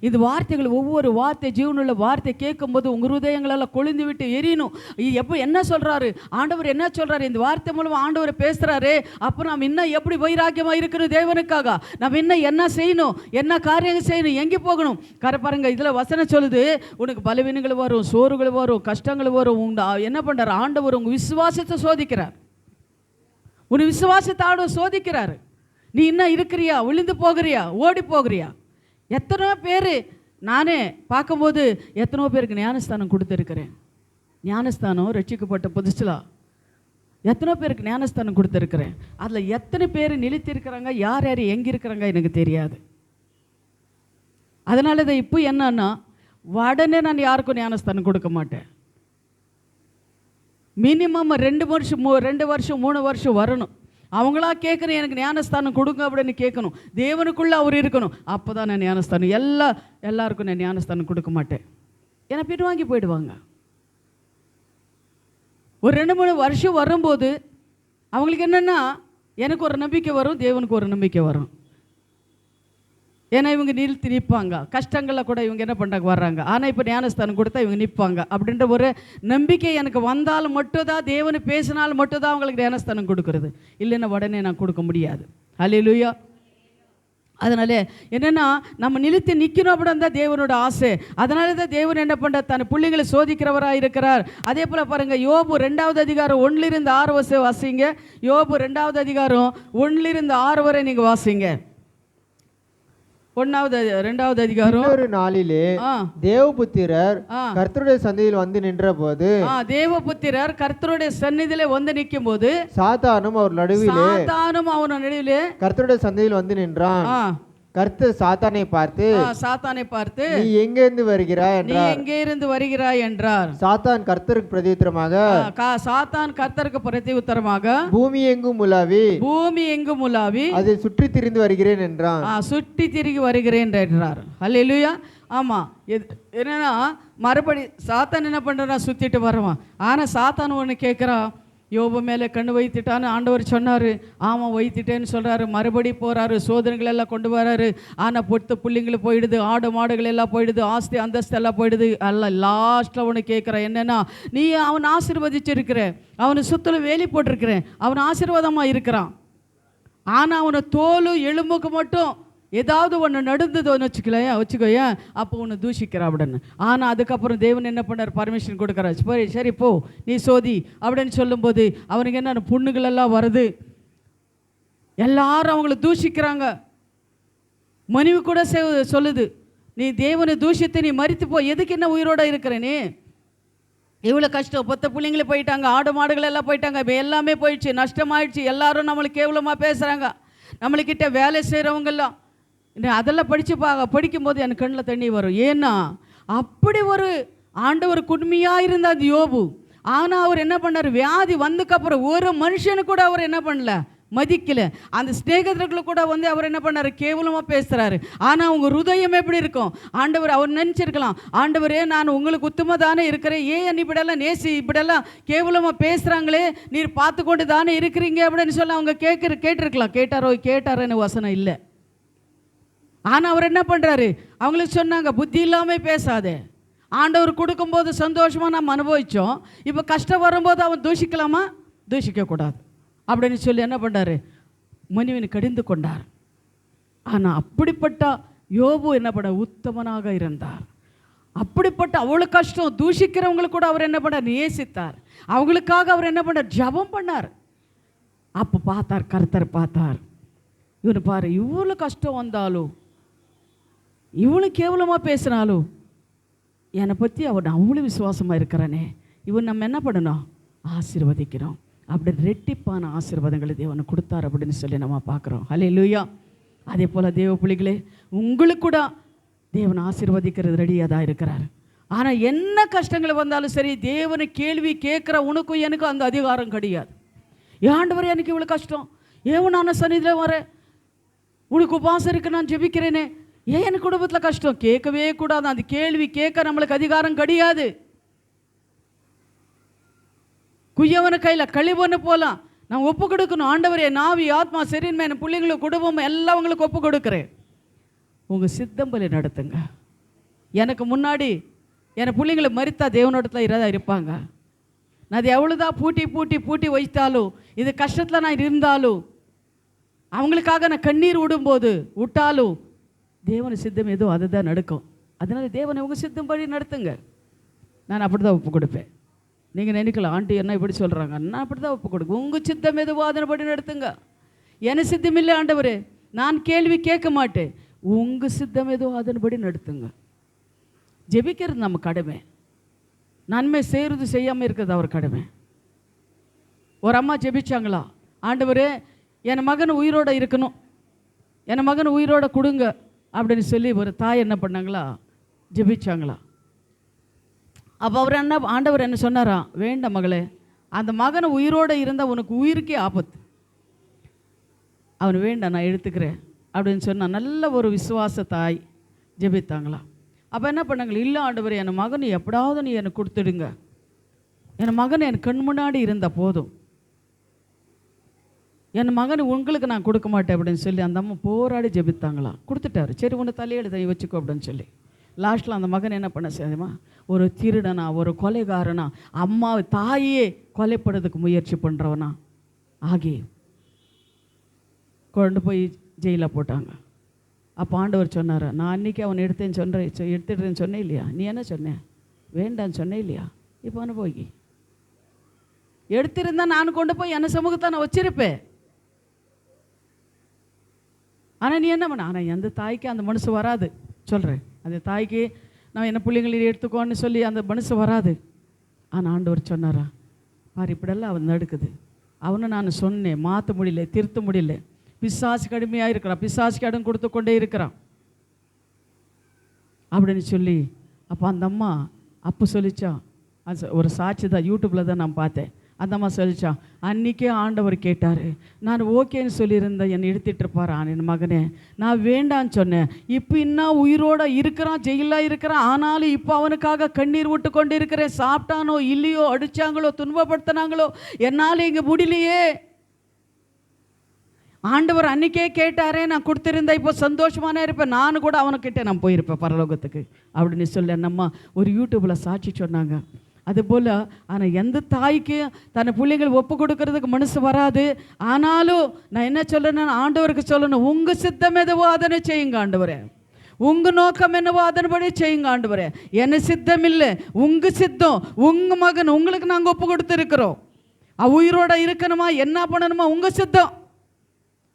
இந்த வார்த்தைகள், ஒவ்வொரு வார்த்தை ஜீவனுள்ள வார்த்தை கேட்கும்போது உங்கள் ஹிருதயங்களெல்லாம் கொழுந்து விட்டு எரியணும். எப்போ என்ன சொல்கிறாரு ஆண்டவர், என்ன சொல்கிறாரு, இந்த வார்த்தை மூலமாக ஆண்டவர் பேசுகிறாரு. அப்போ நம்ம இன்னும் எப்படி வைராக்கியமாக இருக்கணும் தேவனுக்காக, நம்ம இன்னும் என்ன செய்யணும், என்ன காரியங்கள் செய்யணும், எங்கே போகணும். பாருங்க, இதில் வசனம் சொல்லுது, உனக்கு பலவீனங்கள் வரும், சோறுகள் வரும், கஷ்டங்கள் வரும். என்ன பண்ணுறாரு ஆண்டவர், உங்கள் விசுவாசத்தை சோதிக்கிறார். உன் விசுவாசத்தாட சோதிக்கிறாரு. நீ இன்னும் இருக்கிறியா, விழுந்து போகிறியா, ஓடி போகிறியா? எத்தனோ பேர் நானே பார்க்கும்போது எத்தனோ பேருக்கு ஞானஸ்தானம் கொடுத்துருக்கிறேன். ஞானஸ்தானம் ரட்சிக்கப்பட்ட புதுசில் எத்தனோ பேருக்கு ஞானஸ்தானம் கொடுத்துருக்கிறேன். அதில் எத்தனை பேர் நிலைத்திருக்கிறாங்க, யார் யார் எங்கே இருக்கிறாங்க எனக்கு தெரியாது. அதனால தான் இப்போ என்னன்னா, உடனே நான் யாருக்கும் ஞானஸ்தானம் கொடுக்க மாட்டேன். மினிமம் 2 வருஷம் 3 வருஷம் வரணும். அவங்களா கேட்குறேன், எனக்கு ஞானஸ்தானம் கொடுங்க அப்படின்னு கேட்கணும். தேவனுக்குள்ளே அவர் இருக்கணும், அப்போ தான் நான் ஞானஸ்தானம். எல்லாருக்கும் நான் ஞானஸ்தானம் கொடுக்க மாட்டேன், ஏன்னா பின்வாங்கி போயிடுவாங்க. ஒரு 2-3 வருஷம் வரும்போது அவங்களுக்கு என்னென்னா, எனக்கு ஒரு நம்பிக்கை வரும், தேவனுக்கு ஒரு நம்பிக்கை வரும். ஏன்னா இவங்க நிறுத்தி நிற்பாங்க, கஷ்டங்களில் கூட இவங்க என்ன பண்ணுறாங்க வர்றாங்க. ஆனால் இப்போ ஞானஸ்தானம் கொடுத்தா இவங்க நிற்பாங்க அப்படின்ற ஒரு நம்பிக்கை எனக்கு வந்தால் மட்டும்தான், தேவனு பேசினால் மட்டும்தான் அவங்களுக்கு ஞானஸ்தானம் கொடுக்குறது, இல்லைன்னா உடனே நான் கொடுக்க முடியாது. அல்லேலூயா. அதனால என்னென்னா நம்ம நிறுத்தி நிற்கணும் அப்படின்னு தான் தேவனோட ஆசை. அதனால தான் தேவன் என்ன பண்ணுறார், தன் பிள்ளைகளை சோதிக்கிறவராக இருக்கிறார். அதே போல் பாருங்கள், யோபு 2வது அதிகாரம் 1-6 வாசிங்க. யோபு 2வது அதிகாரம் 1-6 வரை நீங்கள் வாசிங்க. 2வது அதிகாரம். ஒரு நாளிலே தேவபுத்திரர் கர்த்தருடைய சந்நிதியில் வந்து நின்ற போது, தேவபுத்திரர் கர்த்தருடைய சந்நிதியிலே வந்து நிற்கும் போது சாத்தானும் அவர் நடுவிலே கர்த்தருடைய சந்நிதியில் வந்து நின்றான். கர்த்தர் சாத்தானை பார்த்து நீ எங்கிருந்து வருகிறாய் என்றார். சாத்தான் கர்த்தருக்கு பிரதியுத்தரமாக பூமி எங்கும் உலாவி அதை சுற்றி திரிந்து வருகிறேன் என்றான். சுற்றி திரிகி வருகிறேன் என்றார். அல்லேலூயா. ஆமா, என்னன்னா மறுபடி சாத்தான் என்ன பண்றா, சுத்திட்டு வருவான். ஆனா சாத்தான் ஒன்று கேட்குறான், யோபு மேலே கண்ணு வைத்துட்டான்னு ஆண்டவர் சொன்னார். ஆமாம் வைத்துட்டேன்னு சொல்கிறாரு. மறுபடி போகிறாரு, சோதனைகள் எல்லாம் கொண்டு வராரு. ஆனால் பொட்டு புள்ளிங்களை போயிடுது, ஆடு மாடுகள் எல்லாம் போயிடுது, ஆஸ்தி அந்தஸ்து எல்லாம் போயிடுது. எல்லாம் லாஸ்ட்டில் ஒன்று கேட்குறேன், என்னென்னா நீ அவனை ஆசீர்வதிச்சிருக்கிற, அவனை சுற்றிலும் வேலி போட்டிருக்கிறேன், அவன் ஆசீர்வாதமாக இருக்கிறான். ஆனால் அவனை தோல் எலும்புக்கு மட்டும் ஏதாவது ஒன்று நடந்ததுன்னு வச்சுக்கோயேன், அப்போ ஒன்று தூஷிக்கிறா அப்படின்னு. ஆனால் அதுக்கப்புறம் தேவன் என்ன பண்ணார், பர்மிஷன் கொடுக்குறாரு. சரி போ நீ சோதி அப்படின்னு சொல்லும்போது அவனுக்கு என்ன புண்ணுகளெல்லாம் வருது, எல்லாரும் அவங்கள தூஷிக்கிறாங்க. மனைவி கூட சொல்லுது, நீ தேவனை தூஷித்து நீ மரித்து போ, எதுக்கு என்ன உயிரோட இருக்கிறேனே, இவ்வளோ கஷ்டம், 10 பிள்ளைங்களே போயிட்டாங்க, ஆடு மாடுகள் எல்லாம் போயிட்டாங்க, இப்போ எல்லாமே போயிடுச்சு, நஷ்டமாயிடுச்சு, எல்லாரும் நம்மளுக்கு கேவலமாக பேசுகிறாங்க, நம்மளுக்கிட்ட வேலை செய்கிறவங்கெல்லாம். அதெல்லாம் படிக்கும்போது எனக்கு கண்ணில் தண்ணி வரும். ஏன்னா அப்படி ஒரு ஆண்டவர் குடுமையாக இருந்தார் யோபு. ஆனால் அவர் என்ன பண்ணார், வியாதி வந்ததுக்கப்புறம் ஒரு மனுஷனு கூட அவர் என்ன பண்ணல, மதிக்கலை. அந்த ஸ்நேகிதர்களை கூட வந்து அவர் என்ன பண்ணார், கேவலமாக பேசுகிறாரு. ஆனால் அவங்க ஹிருதயம் எப்படி இருக்கும், ஆண்டவர் அவர் நினச்சிருக்கலாம், ஆண்டவரே நான் உங்களுக்கு உத்தம தானே இருக்கிறேன், ஏன் இப்படியெல்லாம் இப்படியெல்லாம் கேவலமாக பேசுகிறாங்களே, நீர் பார்த்து கொண்டு தானே இருக்கிறீங்க அப்படின்னு சொல்லி அவங்க கேட்டிருக்கலாம். கேட்டாரோன்னு வசனம் இல்லை. ஆனால் அவர் என்ன பண்ணுறாரு, அவங்களுக்கு சொன்னாங்க, புத்தி இல்லாமல் பேசாதே, ஆண்டவர் கொடுக்கும்போது சந்தோஷமாக நம்ம அனுபவித்தோம், இப்போ கஷ்டம் வரும்போது அவன் தூஷிக்கலாமா, தூஷிக்கக்கூடாது அப்படின்னு சொல்லி என்ன பண்ணுறாரு, மனைவினை கடிந்து கொண்டார். ஆனால் அப்படிப்பட்ட யோபு என்ன பண்ண உத்தமனாக இருந்தார். அப்படிப்பட்ட அவ்வளோ கஷ்டம் தூஷிக்கிறவங்களுக்கு கூட அவர் என்ன பண்ணார், நேசித்தார். அவங்களுக்காக அவர் என்ன பண்ணார், ஜெபம் பண்ணார். அப்போ பார்த்தார், கர்த்தர் பார்த்தார், இவனு பாரு, இவ்வளோ கஷ்டம் வந்தாலும் இவ்வளோ கேவலமாக பேசுனாலும் என்னை பற்றி அவன் அவ்வளோ விசுவாசமாக இருக்கிறானே, இவன் நம்ம என்ன பண்ணணும், ஆசீர்வதிக்கிறோம். அப்படி ரெட்டிப்பான ஆசீர்வாதங்களை தேவனை கொடுத்தார் அப்படின்னு சொல்லி நம்ம பார்க்குறோம். அல்லேலூயா. அதே போல் தேவ பிள்ளைகளே, உங்களுக்கு கூட தேவன் ஆசீர்வதிக்கிறது ரெடியாக தான் இருக்கிறார். ஆனால் என்ன கஷ்டங்கள் வந்தாலும் சரி, தேவனை கேள்வி கேட்குற உனக்கும் எனக்கும் அந்த அதிகாரம் கிடையாது. ஆண்டவரே எனக்கு இவ்வளோ கஷ்டம், ஏன் நான் சன்னிதியில் வரேன், உனக்கு உபவாசம் இருக்கு, நான் ஜெபிக்கிறேனே, ஏன் என் குடும்பத்தில் கஷ்டம், கேட்கவே கூடாது. அந்த கேள்வி கேட்க நம்மளுக்கு அதிகாரம் கிடையாது. குய்யவன கையில் கழிவொன்று போகலாம், நான் ஒப்பு கொடுக்கணும். ஆண்டவரே நாவி ஆத்மா சரின்மை என் பிள்ளைங்களுக்கு குடும்பம் எல்லாம் உங்களுக்கு ஒப்பு கொடுக்குறேன், உங்கள் சித்தம்பலை நடத்துங்க. எனக்கு முன்னாடி என் பிள்ளைங்களை மறித்தா தேவனோடத்தில் இறதா இருப்பாங்க. நான் அது எவ்வளோதான் பூட்டி வைத்தாலும், இது கஷ்டத்தில் நான் இருந்தாலும், அவங்களுக்காக நான் கண்ணீர் விட்டாலும் தேவனை சித்தம் ஏதோ அதுதான் நடக்கும். அதனால் தேவனை உங்கள் சித்தம் படி நடத்துங்க. நான் அப்படி தான் ஒப்பு கொடுப்பேன். நீங்கள் நினைக்கலாம், ஆண்டி என்ன இப்படி சொல்கிறாங்க, நான் அப்படி தான் ஒப்பு கொடுப்பேன். உங்கள் சித்தம் எதுவோ அதன்படி நடத்துங்க. என சித்தம் இல்லை ஆண்டவரே, நான் கேள்வி கேட்க மாட்டேன், உங்கள் சித்தம் ஏதோ அதன்படி நடத்துங்க. ஜெபிக்கிறது நம்ம கடமை, நன்மை செய்கிறது செய்யாமல் இருக்கிறது அவர் கடமை. ஒரு அம்மா ஜெபிச்சாங்களா, ஆண்டவரே என் மகன் உயிரோடு இருக்கணும், என் மகன் உயிரோட கொடுங்க அப்படின்னு சொல்லி ஒரு தாய் என்ன பண்ணாங்களா, ஜெபிச்சாங்களா. அப்போ ஆண்டவர் என்ன சொன்னாரா, வேண்டாம் மகளே, அந்த மகனை உயிரோடு இருந்தால் உனக்கு உயிருக்கே ஆபத்து, அவன் வேண்டாம் நான் எடுத்துக்கிறேன் அப்படின்னு சொன்னால் நல்ல ஒரு விசுவாச தாய் ஜெபித்தாங்களா. அப்போ என்ன பண்ணாங்களா, இல்லை ஆண்டவர் என் மகன் எப்படாவது நீ எனக்கு கொடுத்துடுங்க, என் மகன் என் கண் முன்னாடி இருந்தால் போதும், என் மகன் உங்களுக்கு நான் கொடுக்க மாட்டேன் அப்படின்னு சொல்லி அந்த அம்மா போராடி ஜெபித்தாங்களாம். கொடுத்துட்டாரு. சரி உன்னை தலையெழுத வச்சுக்கோ அப்படின்னு சொல்லி. லாஸ்ட்டில் அந்த மகன் என்ன பண்ண செய்யுமா, ஒரு திருடனா, ஒரு கொலைகாரனா, அம்மா தாயே கொலைப்படுறதுக்கு முயற்சி பண்ணுறவனா ஆகி கொண்டு போய் ஜெயிலில் போட்டாங்க. அப்போ ஆண்டவர் சொன்னார், நான் அன்றைக்கி அவனை எடுத்துடுறேன்னு சொன்னேன் இல்லையா, நீ என்ன சொன்னேன், வேண்டான்னு சொன்னேன் இல்லையா, இப்போ அனுபவி. எடுத்திருந்தா நான் கொண்டு போய் என்ன சமூகத்தை நான் வச்சிருப்பேன். ஆனால் நீ என்ன பண்ண, ஆனால் எந்த தாய்க்கு அந்த மனசு வராது. சொல்கிறேன், அந்த தாய்க்கு நான் என்ன பிள்ளைங்களை எடுத்துக்கோன்னு சொல்லி அந்த மனசு வராது. ஆனால் ஆண்டவர் சொன்னாரா, பாரு இப்படியெல்லாம் அவன் நடக்குது, அவனை நான் சொன்னேன், மாற்ற முடியல, திருத்த முடியல, பிசாசு கடுமையாக இருக்கிறான், பிசாசுக்கு இடம் கொடுத்து கொண்டே இருக்கிறான் அப்படின்னு சொல்லி. அப்போ அந்த அம்மா அப்போ சொல்லிச்சா, அது ஒரு சாட்சி தான், யூடியூப்பில் தான் நான் பார்த்தேன். அந்த அம்மா சொல்லிச்சா, அன்றைக்கே ஆண்டவர் கேட்டார், நான் ஓகேன்னு சொல்லியிருந்தேன், என்னை எடுத்துகிட்டு இருப்பாரான் என் மகனே, நான் வேண்டான்னு சொன்னேன். இப்போ இன்னும் உயிரோடு இருக்கிறான், ஜெயிலாக இருக்கிறான், ஆனாலும் இப்போ அவனுக்காக கண்ணீர் விட்டு கொண்டு இருக்கிறேன். சாப்பிட்டானோ இல்லையோ, அடித்தாங்களோ துன்பப்படுத்தினாங்களோ, என்னால் இங்கே முடியலையே. ஆண்டவர் அன்றைக்கே கேட்டாரே, நான் கொடுத்துருந்தேன், இப்போ சந்தோஷமானே இருப்பேன், நான் கூட அவனுக்கிட்டே நான் போயிருப்பேன் பரலோகத்துக்கு அப்படின்னு சொல்லி நம்ம ஒரு யூடியூப்பில் சாட்சி சொன்னாங்க. அதுபோல் ஆனால் எந்த தாய்க்கு தன்னை பிள்ளைகள் ஒப்பு கொடுக்கறதுக்கு மனசு வராது. ஆனாலும் நான் என்ன சொல்கிறேன்னா, ஆண்டவருக்கு சொல்லணும், உங்கள் சித்தம் எதுவோ அதனை செய்யுங்க ஆண்டவரே, உங்கள் நோக்கம் என்னவோ அதன்படி செய்யுங்க ஆண்டவரே, என்ன சித்தம் இல்லை, உங்கள் சித்தம், உங்கள் மகன் உங்களுக்கு நாங்கள் ஒப்பு கொடுத்துருக்குறோம், உயிரோடு இருக்கணுமா, என்ன பண்ணணுமா, உங்கள் சித்தம்.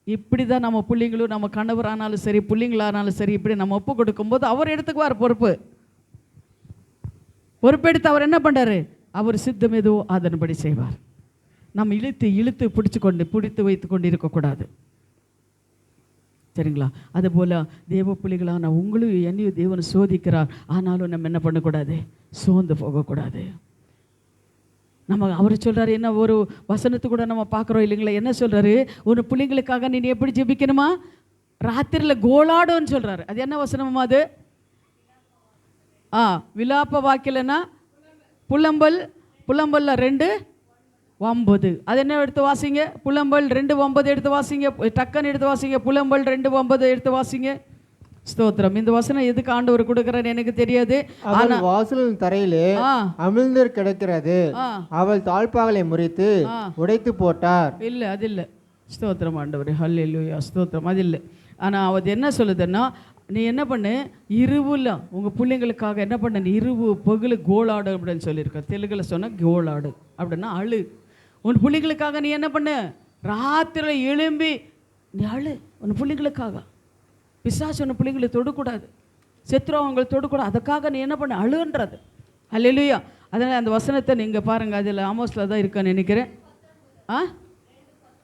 இப்படி தான் நம்ம பிள்ளைங்களும், நம்ம கணவரானாலும் சரி, பிள்ளைங்களானாலும் சரி, இப்படி நம்ம ஒப்பு கொடுக்கும்போது அவர் எடுத்துக்குவார் பொறுப்பெடுத்து அவர் என்ன பண்ணுறாரு, அவர் சித்தம் எதுவோ அதன்படி செய்வார். நம்ம இழுத்து பிடித்து வைத்து கொண்டு இருக்கக்கூடாது. சரிங்களா? அதுபோல் தேவ பிள்ளைகளான உங்களையும் என்னையும் தேவன் சோதிக்கிறார். ஆனாலும் நம்ம என்ன பண்ணக்கூடாது, சோர்ந்து போகக்கூடாது. நம்ம அவர் சொல்கிறாரு, என்ன ஒரு வசனத்து கூட நம்ம பார்க்குறோம் இல்லைங்களா, என்ன சொல்கிறாரு, ஒரு பிள்ளைங்களுக்காக நீ எப்படி ஜெபிக்கணுமா, ராத்திரியில் கோலாடுன்னு சொல்கிறாரு. அது என்ன வசனமா அது? விலாப்ப வாக்கிலனா புலம்பல்ல 2:9. அது என்ன எடுத்து வாசிங்க, புலம்பல் 2:9 எடுத்து வாசிங்க, டக்குன்னு எடுத்து வாசிங்க, புலம்பல் 2:9 எடுத்து வாசிங்க. ஸ்தோத்திரம். இந்த வசனம் எதுக்கு ஆண்டவர் கொடுக்கிறார் எனக்கு தெரியாது. ஆனா வாசலின் தரையிலே அமிழ்ந்து கிடக்கிறது, அவள் தாழ்பாகளை முறித்து உடைத்து போட்டார். இல்லை, அது இல்லை. ஸ்தோத்திரம் ஆண்டவர், ஹல்லேலூயா, ஸ்தோத்திரம். அது இல்லை. ஆனால் அது என்ன சொல்லுதுன்னா, நீ என்ன பண்ணு, இருவில் உங்கள் பிள்ளைங்களுக்காக என்ன பண்ண, நீ இருவு பகல் கோலாடு அப்படின்னு சொல்லியிருக்க. தெலுங்குல சொன்னால் கோலாடு அப்படின்னா அழு. உன் பிள்ளைங்களுக்காக நீ என்ன பண்ணு, ராத்திரி எழும்பி நீ அழு உன் பிள்ளைங்களுக்காக. பிசாசு உன் பிள்ளைங்களை தொடக்கூடாது, செத்துரும் அவங்களை தொடக்கூடாது, அதுக்காக நீ என்ன பண்ண, அழுன்றது. அல்லேலூயா. அதனால் அந்த வசனத்தை நீங்கள் பாருங்கள், அதில் ஆமோஸில் தான் இருக்கான்னு நினைக்கிறேன்.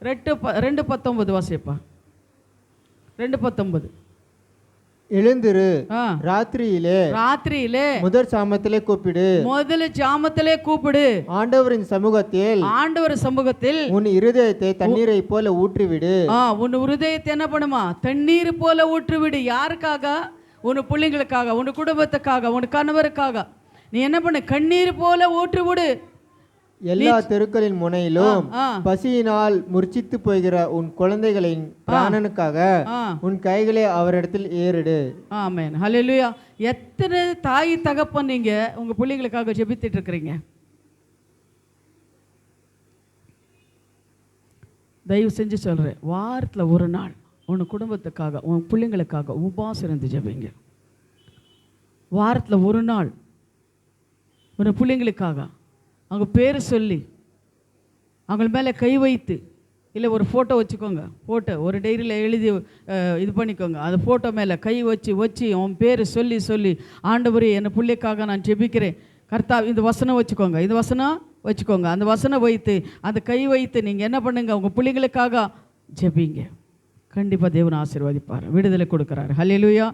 2:19 வாசிப்பா. 2:19. எழுந்திரு, ராத்திரியிலே முதல் ஜாமத்திலே கூப்பிடு, ஆண்டவர் சமூகத்தில் உன் இருதயத்தை தண்ணீரை போல ஊற்றிவிடு. உன் இருதயத்தை என்ன பண்ணுமா, தண்ணீர் போல ஊற்றிவிடு. யாருக்காக? உன் பிள்ளைங்களுக்காக, உன் குடும்பத்துக்காக, உன் கணவருக்காக. நீ என்ன பண்ணு, கண்ணீர் போல ஊற்றிவிடு. எல்லா தெருக்களின் முனையிலும் பசியினால் முர்ச்சித்து போகிற உன் குழந்தைகளின் பிராணனுக்காக உன் கைகளை அவரிடத்தில் ஏறிடு. ஆமென், ஹல்லேலூயா. எத்தனை தாய் தகப்பன் நீங்க உங்க பிள்ளைங்களுக்காக ஜெபித்துட்டு இருக்கிறீங்க? தயவு செஞ்சு சொல்றேன், வாரத்தில் ஒரு நாள் உன் குடும்பத்துக்காக, உன் பிள்ளைங்களுக்காக உபவாசம் இருந்து ஜெபிங்க. வாரத்தில் ஒரு நாள் உன் பிள்ளைங்களுக்காக அவங்க பேர் சொல்லி, அவங்க மேலே கை வைத்து, இல்லை ஒரு ஃபோட்டோ வச்சுக்கோங்க, ஃபோட்டோ ஒரு டைரியில் எழுதி இது பண்ணிக்கோங்க, அந்த ஃபோட்டோ மேலே கை வச்சு அவன் பேர் சொல்லி, ஆண்டவரே என் பிள்ளைக்காக நான் ஜெபிக்கிறேன் கர்த்தா, இந்த வசனம் வச்சுக்கோங்க, இந்த வசனம் வச்சுக்கோங்க, அந்த வசனம் வைத்து அந்த கை வைத்து நீங்கள் என்ன பண்ணுங்க, உங்கள் பிள்ளைங்களுக்காக ஜெபிங்க. கண்டிப்பாக தேவன் ஆசீர்வதிப்பார், விடுதலை கொடுக்குறாரு. ஹல்லேலூயா.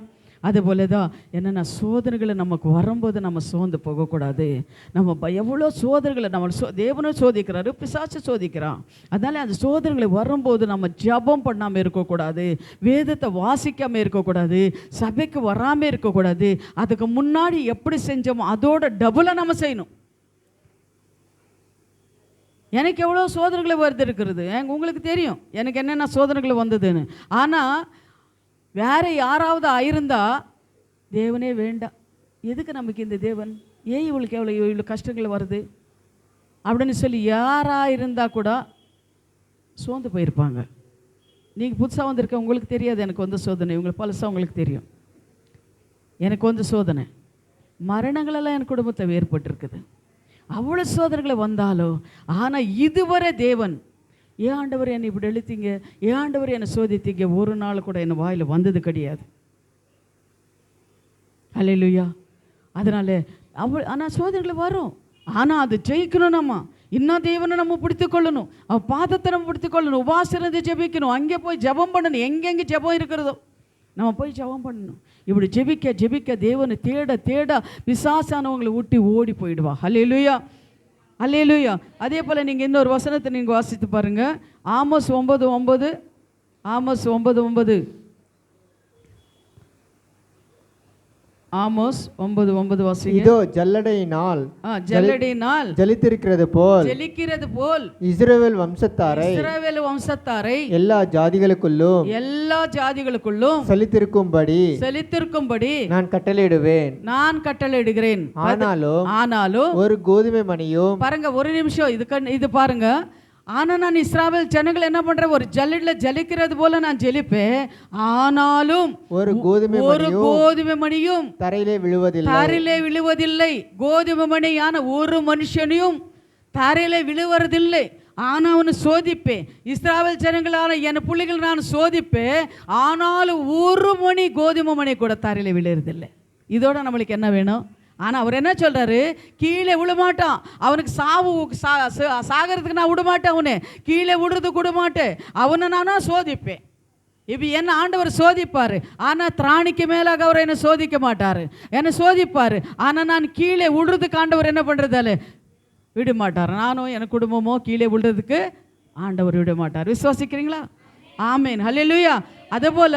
அதுபோல தான் என்னென்ன சோதனைகளை நமக்கு வரும்போது நம்ம சோர்ந்து போகக்கூடாது. நம்ம எவ்வளோ சோதனைகளை நம்ம தேவனும் சோதிக்கிறாரு, பிசாசு சோதிக்கிறான். அதனால் அந்த சோதனைகளை வரும்போது நம்ம ஜபம் பண்ணாமல் இருக்கக்கூடாது, வேதத்தை வாசிக்காமல் இருக்கக்கூடாது, சபைக்கு வராமல் இருக்கக்கூடாது. அதுக்கு முன்னாடி எப்படி செஞ்சோமோ அதோட டபுளாக நம்ம செய்யணும். எனக்கு எவ்வளோ சோதனைகளை வருது இருக்கிறது, உங்களுக்கு தெரியும் எனக்கு என்னென்ன சோதனைகள் வந்ததுன்னு. ஆனால் வேற யாராவது ஆயிருந்தா தேவனே வேண்டாம், எதுக்கு நமக்கு இந்த தேவன், ஏன் இவளுக்கு இவ்வளோ கஷ்டங்கள் வருது அப்படின்னு சொல்லி யாராக இருந்தால் கூட சோர்ந்து போயிருப்பாங்க. நீங்கள் புதுசாக வந்திருக்க உங்களுக்கு தெரியாது எனக்கு வந்து சோதனை, உங்களுக்கு பழசாக உங்களுக்கு தெரியும். எனக்கு வந்து சோதனை, மரணங்களெல்லாம் என் குடும்பத்தில் ஏற்பட்டிருக்குது, அவ்வளோ சோதனைகளை வந்தாலும். ஆனால் இதுவரை தேவன், ஏன் ஆண்டவர் என்னை இப்படி எழுத்தீங்க, ஏன் ஆண்டவர் என்னை சோதித்தீங்க, ஒரு நாள் கூட என் வாயில் வந்தது கிடையாது. அல்லேலூயா. அதனால் ஆனால் சோதனைகளை வரும், ஆனால் அது ஜெயிக்கணும். நம்ம இன்னும் தேவனை நம்ம பிடித்துக்கொள்ளணும், அவன் பாதத்தை நம்ம பிடித்துக்கொள்ளணும், உபாசிருந்து ஜெபிக்கணும், அங்கே போய் ஜெபம் பண்ணணும். எங்கெங்கே ஜெபம் இருக்கிறதோ நம்ம போய் ஜெபம் பண்ணணும். இப்படி ஜெபிக்க ஜெபிக்க தேவனை தேட தேட பிசாசானவங்களை ஊட்டி ஓடி போயிடுவா. அல்லேலூயா, அல்லேலூயா. அதே போல் நீங்கள் இன்னொரு வசனத்தை நீங்கள் வாசித்து பாருங்கள். ஆமோஸ் 9:9. ஆமோஸ் 9:9. ஆமோஸ் 9:9 வாசிங்க. இதோ ஜல்லடையினால் ஜலித்திருக்கிறது போல் இஸ்ரவேல் வம்சத்தாரை எல்லா ஜாதிகளுக்குள்ளும் செழித்திருக்கும்படி நான் கட்டளையிடுகிறேன். ஆனாலும் ஒரு கோதுமை மணியும், பாருங்க ஒரு நிமிஷம் இது பாருங்க. ஆனால் நான் இஸ்ராவேல் ஜனங்கள் என்ன பண்றேன், ஒரு ஜல்லில ஜலிக்கிறது போல நான் ஜெலிப்பேன், ஆனாலும் ஒரு கோதுமை மணியும் தரையிலே விழுவதில்லை. கோதுமை மணியான ஒரு மனுஷனையும் தரையிலே விழுவதில்லை. ஆனால் அவனு சோதிப்பேன், இஸ்ராவேல் ஜனங்களான என் புள்ளிகள் நான் சோதிப்பேன், ஆனாலும் ஒரு மணி கோதுமை மணி கூட தரையிலே விழுறதில்லை. இதோட நம்மளுக்கு என்ன வேணும்? ஆனால் அவர் என்ன சொல்கிறாரு, கீழே விழமாட்டான், அவனுக்கு சாகிறதுக்கு நான் விடமாட்டேன், அவனு கீழே விடுறதுக்கு விடமாட்டேன், அவனை நானா சோதிப்பேன். இப்போ என்ன ஆண்டவர் சோதிப்பார், ஆனால் திராணிக்கு மேலாக அவர் என்னை சோதிக்க மாட்டார், என்னை சோதிப்பார். ஆனால் நான் கீழே விடுறதுக்கு ஆண்டவர் என்ன பண்ணுறதால விட மாட்டார், நானும் என் குடும்பமோ கீழே விடுறதுக்கு ஆண்டவர் விட மாட்டார். விசுவாசிக்கிறீங்களா? ஆமேன், ஹல்லேலூயா. அதே போல்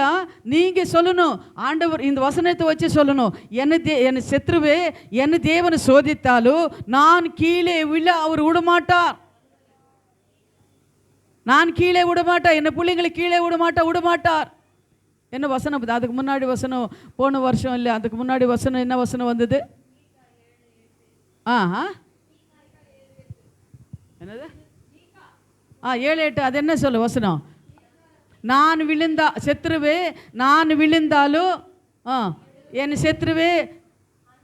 நீங்கள் சொல்லணும், ஆண்டவர் இந்த வசனத்தை வச்சு சொல்லணும், என்னை சத்ருவே என்னை தேவனை சோதித்தாலும் நான் கீழே விழ அவர் விடமாட்டார், நான் கீழே விடமாட்டார், என்னை பிள்ளைங்களை கீழே விடமாட்டார். என்ன வசனம் அதுக்கு முன்னாடி வசனம், போன வருஷம் இல்லை அதுக்கு முன்னாடி வசனம் என்ன வசனம் வந்தது? என்னது? 7:8. அது என்ன சொல்ல வசனம்? நான் விழுந்தா சத்ருவே நான் விழுந்தாலும் என் சத்ருவே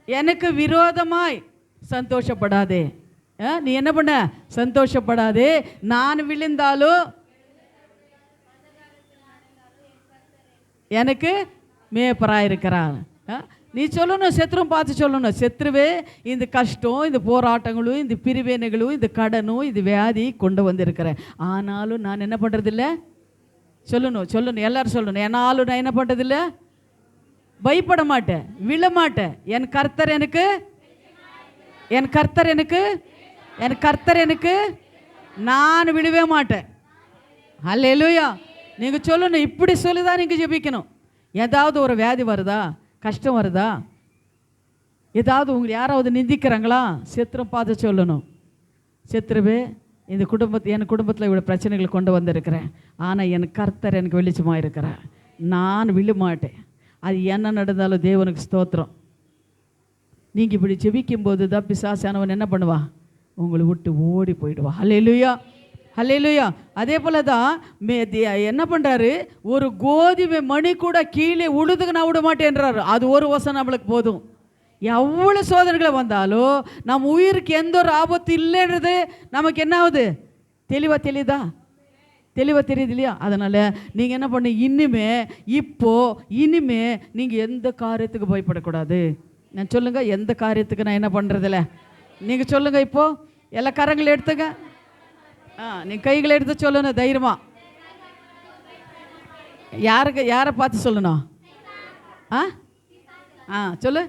எனக்கு விரோதமாய் சந்தோஷப்படாதே. நீ என்ன பண்ண? சந்தோஷப்படாதே. நான் விழுந்தாலும் எனக்கு மேய்ப்பராயிருக்கிறான். நீ சொல்லணும், சத்ருவும் பார்த்து சொல்லணும், சத்ருவே இந்த கஷ்டம், இந்த போராட்டங்களும், இந்த பிரிவினைகளும், இந்த கடனும், இது வியாதி கொண்டு வந்திருக்கிறேன், ஆனாலும் நான் என்ன பண்ணுறதில்ல சொல்லணும் எல்லாரும் சொல்லணும், என்னாலும் நான் என்ன பண்ணுறதில்ல, பயப்பட மாட்டேன், விழ மாட்டேன். என் கர்த்தர் எனக்கு நான் விழவே மாட்டேன். அல்லேலூயா. நீங்கள் சொல்லணும், இப்படி சொல்லிதான் நீங்கள் ஜெபிக்கணும். ஏதாவது ஒரு வியாதி வருதா, கஷ்டம் வருதா, ஏதாவது உங்களை யாராவது நிந்திக்கிறாங்களா, சத்ருவை பார்த்து சொல்லணும், சத்ருவே இந்த என் குடும்பத்தில் இவ்வளோ பிரச்சனைகளை கொண்டு வந்திருக்கிறேன், ஆனால் என் கர்த்தர் எனக்கு வெளிச்சமாக இருக்கிறார், நான் விழ மாட்டேன், அது என்ன நடந்தாலும் தேவனுக்கு ஸ்தோத்திரம். நீங்கள் இப்படி ஜெபிக்கும்போது தான் பிசாசானவன் என்ன பண்ணுவா, உங்களை விட்டு ஓடி போயிடுவா. அல்லேலூயா, அல்லேலூயா. அதே போல தான் என்ன பண்ணுறாரு, ஒரு கோதுமை மணி கூட கீழே உழுதுக்கு நான் விட மாட்டேன்றாரு. அது ஒரு வசனம் நம்மளுக்கு போதும். எவ்வளோ சோதனைகளை வந்தாலும் நம்ம உயிருக்கு எந்த ஒரு ஆபத்து இல்லைன்றது நமக்கு என்ன ஆகுது, தெளிவாக தெரியுது இல்லையா? அதனால் நீங்கள் என்ன பண்ணு, இனிமே நீங்கள் எந்த காரியத்துக்கு பயப்படக்கூடாது. நான் சொல்லுங்கள், எந்த காரியத்துக்கு நான் என்ன பண்ணுறதில்ல, நீங்கள் சொல்லுங்கள். இப்போது எல்லா கரங்களை எடுத்துங்க, நீங்கள் கைகளை எடுத்து சொல்லணும் தைரியமாக. யாரை பார்த்து சொல்லணும்? சொல்லு.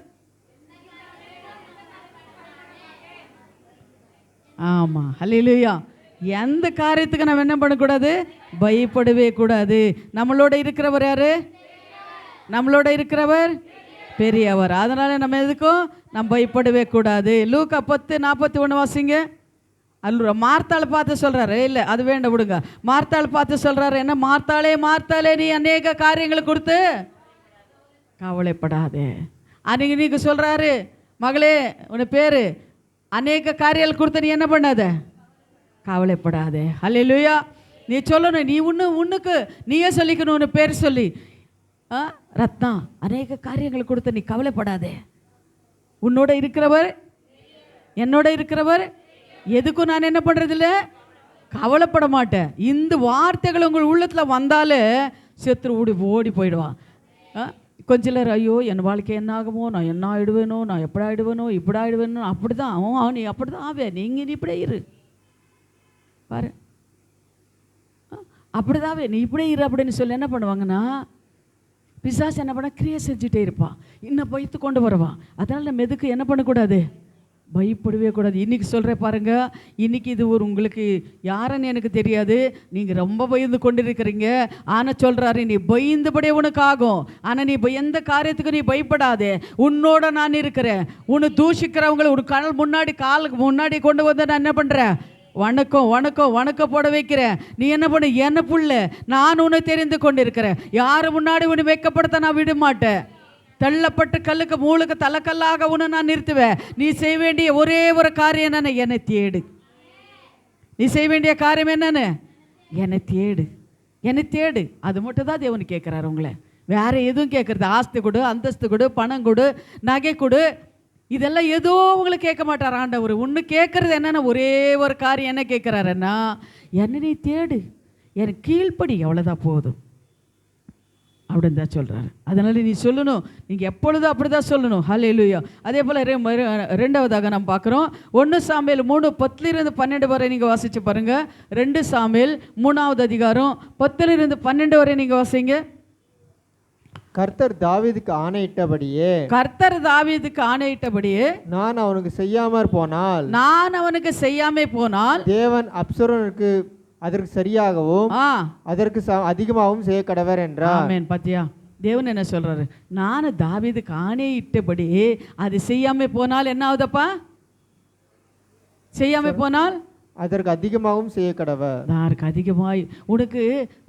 ஆமாம், அல்லேலூயா. எந்த காரியத்துக்கு நம்ம என்ன பண்ணக்கூடாது, பயப்படவே கூடாது. நம்மளோட இருக்கிறவர் யாரு? நம்மளோட இருக்கிறவர் பெரியவர். அதனால் நம்ம எதுக்கும் நம்ம பயப்படவே கூடாது. லூக்கா 10:41 வாசிங்க. அல்ல மார்த்தாள் பார்த்து சொல்கிறாரு, இல்லை அது வேண்டாம் விடுங்க. மார்த்தாள் பார்த்து சொல்கிறாரு, என்ன மார்த்தாளே மார்த்தாளே, நீ அநேக காரியங்களை கொடுத்து கவலைப்படாதே. அன்றைக்கி நீங்கள் சொல்கிறாரு, மகளே உன்னை பேர் அநேக காரியங்கள் கொடுத்து நீ என்ன பண்ணாத, கவலைப்படாதே. அல்லேலூயா. நீ சொல்லணும், நீ உன்னுக்கு நீயே சொல்லிக்கணும், உன்னை பேர் சொல்லி, ரத்னா அநேக காரியங்கள் கொடுத்து நீ கவலைப்படாதே. உன்னோட இருக்கிறவர், என்னோட இருக்கிறவர், எதுக்கும் நான் என்ன பண்ணுறதில்ல, கவலைப்பட மாட்டேன். இந்த வார்த்தைகள் உங்கள் உள்ளத்தில் வந்தாலே செத்துரு ஓடி போயிடுவான். கொஞ்சம் நேரம் ஐயோ என் வாழ்க்கை என்ன ஆகுமோ, நான் என்ன ஆகிடுவேனோ, நான் எப்படி ஆகிடுவேனோ, இப்படி ஆகிடுவேனோ, அப்படி தான் அவன் நீ அப்படி தான் ஆவே, நீங்கள் நீ இப்படியே இரு பாரு, அப்படிதாவே நீ இப்படியே இரு அப்படின்னு சொல்லி என்ன பண்ணுவாங்கன்னா, பிசாசு என்ன பண்ண கிரியை செஞ்சுட்டே இருப்பான், இன்னும் பயத்து கொண்டு வருவான். அதனால் நம்ம எதுக்கு என்ன பண்ணக்கூடாது, பயப்படவே கூடாது. இன்றைக்கி சொல்கிறேன் பாருங்கள், இன்றைக்கி இது ஒரு உங்களுக்கு யாருன்னு எனக்கு தெரியாது, நீங்கள் ரொம்ப பயந்து கொண்டு இருக்கிறீங்க. ஆனால் சொல்கிறாரு, நீ பயந்துபடியே உனக்கு ஆகும். ஆனால் நீ எந்த காரியத்துக்கு நீ பயப்படாதே, உன்னோட நான் இருக்கிறேன். உன்னை தூஷிக்கிறவங்களை ஒரு கடல் முன்னாடி காலுக்கு முன்னாடி கொண்டு வந்து நான் என்ன பண்ணுறேன், வணக்கம் வணக்கம் வணக்கம் போட வைக்கிறேன். நீ என்ன பண்ணு, என்ன புள்ள, நான் உன்னை தெரிந்து கொண்டு இருக்கிறேன். யாரு முன்னாடி உன்னை வைக்கப்படுத்த நான் விட மாட்டேன். தள்ளப்பட்டு கல்லுக்கு மூளுக்கு தலைக்கல்லாக உன்னை நான் நிறுத்துவேன். நீ செய்ய வேண்டிய ஒரே ஒரு காரியம் என்னன்னு, என்னை தேடு. நீ செய்ய வேண்டிய காரியம் என்னன்னு, என்னை தேடு, என்னை தேடு. அது மட்டும் தான் தேவன் கேட்குறாரு உங்களை, வேற எதுவும் கேட்குறது, ஆஸ்தி கொடு, அந்தஸ்து கொடு, பணம் கொடு, நகை கொடு, இதெல்லாம் ஏதோ உங்களுக்கு கேட்க மாட்டார் ஆண்டவர். ஒன்று கேட்குறது என்னென்னா, ஒரே ஒரு காரியம் என்ன கேட்குறாருன்னா, என்ன நீ தேடு, எனக்கு கீழ்ப்படி, அவ்வளோதான் போதும் அப்படின்னு தான் சொல்கிறாரு. அதனால் நீ சொல்லணும், நீங்கள் எப்பொழுதும் அப்படி தான் சொல்லணும். ஹல்லேலூயா. அதே போல் ரெண்டாவதாக நம்ம பார்க்குறோம், 1 சாமுவேல் 3:10-12 வரை நீங்கள் வாசித்து பாருங்கள். 2 சாமுவேல் 3வது அதிகாரம் 10-12 வரை நீங்கள் வாசிங்க. கர்த்தர் தாவீதுக்கு ஆணையிட்டபடியே நான் அவனுக்கு செய்யாம போனால் தேவன் அப்சலோமுக்கு அதற்கு சரியாகவும் அதற்கு அதிகமாகவும் செய்ய கடவர் என்றார். ஆமென். பாத்தியா, தேவன் என்ன சொல்றாரு, நான் தாவீதுக்கு ஆணையிட்டபடி அது செய்யாம போனால் என்ன ஆகுதப்பா, செய்யாம போனால் அதற்கு அதிகமாகவும் செய்ய கடவர். அதற்கு அதிகமாய் உனக்கு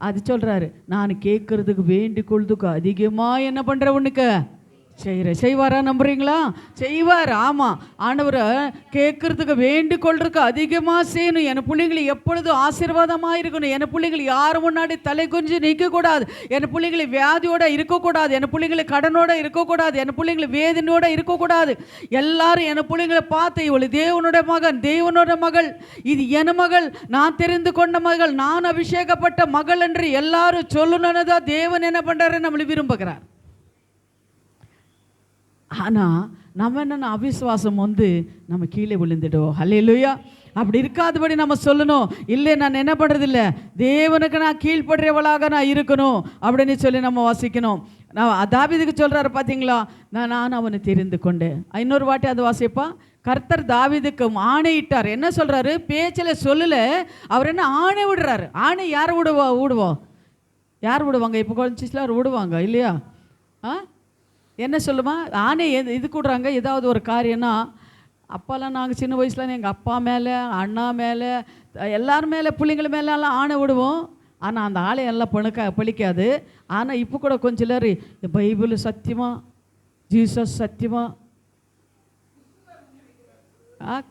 அது சொல்றாரு, நான் கேட்கறதுக்கு வேண்டிக் கொள்றதுக்கு அதிகமாக என்ன பண்ற உனக்கு செய்வாரா, நம்புறீங்களா? செய்வார். ஆமாம், ஆண்டவர் கேட்கறதுக்கு வேண்டிக் கொள்றதுக்கு அதிகமாக செய்யணும். என் பிள்ளைங்களை எப்பொழுதும் ஆசீர்வாதமாக இருக்கணும். என் பிள்ளைகள் யாரும் முன்னாடி தலை குஞ்சு நிற்கக்கூடாது. என் பிள்ளைங்களை வியாதியோட இருக்கக்கூடாது. என் பிள்ளைங்களை கடனோட இருக்கக்கூடாது. என் பிள்ளைங்களை வேதனையோட இருக்கக்கூடாது. எல்லாரும் என் பிள்ளைங்களை பார்த்து, இவள் தேவனோட மகன், தேவனோட மகள், இது என் மகள், நான் தெரிந்து கொண்ட மகள், நான் அபிஷேகப்பட்ட மகள் என்று எல்லாரும் சொல்லணும்னு தான் தேவன் என்ன பண்ணுறாரு, நம்மளை விரும்புகிறார். ஆனால் நம்ம என்னென்ன அவிசுவாசம் நம்ம கீழே விழுந்துடுவோம். ஹல்லேலூயா. அப்படி இருக்காதபடி நம்ம சொல்லணும், இல்லை நான் என்ன பண்ணுறதில்ல, தேவனுக்கு நான் கீழ்ப்படுறவளாக நான் இருக்கணும் அப்படின்னு சொல்லி நம்ம வாசிக்கணும். நான் தாவீதுக்கு சொல்கிறாரு பார்த்தீங்களா, நான் அவனை தெரிந்து கொண்டேன். இன்னொரு வாட்டி அது வாசிப்பா, கர்த்தர் தாவீதுக்கு ஆணையிட்டார். என்ன சொல்கிறாரு, பேச்சில் சொல்லலை, அவர் என்ன ஆணை விடுறாரு. ஆணை யார் விடுவோம், யார் விடுவாங்க, இப்போ கொஞ்சம் விடுவாங்க இல்லையா? என்ன சொல்லுமா, ஆணை இது கூடுறாங்க. ஏதாவது ஒரு காரியம்னா, அப்போல்லாம் நாங்கள் சின்ன வயசில் எங்கள் அப்பா மேலே, அண்ணா மேலே, எல்லார் மேலே, பிள்ளைங்கள மேலெல்லாம் ஆணை விடுவோம். ஆனால் அந்த ஆளை எல்லாம் பழிக்காது. ஆனால் இப்போ கூட கொஞ்சம் நேரம் பைபிள் சத்தியமா, ஜீசஸ் சத்தியமா,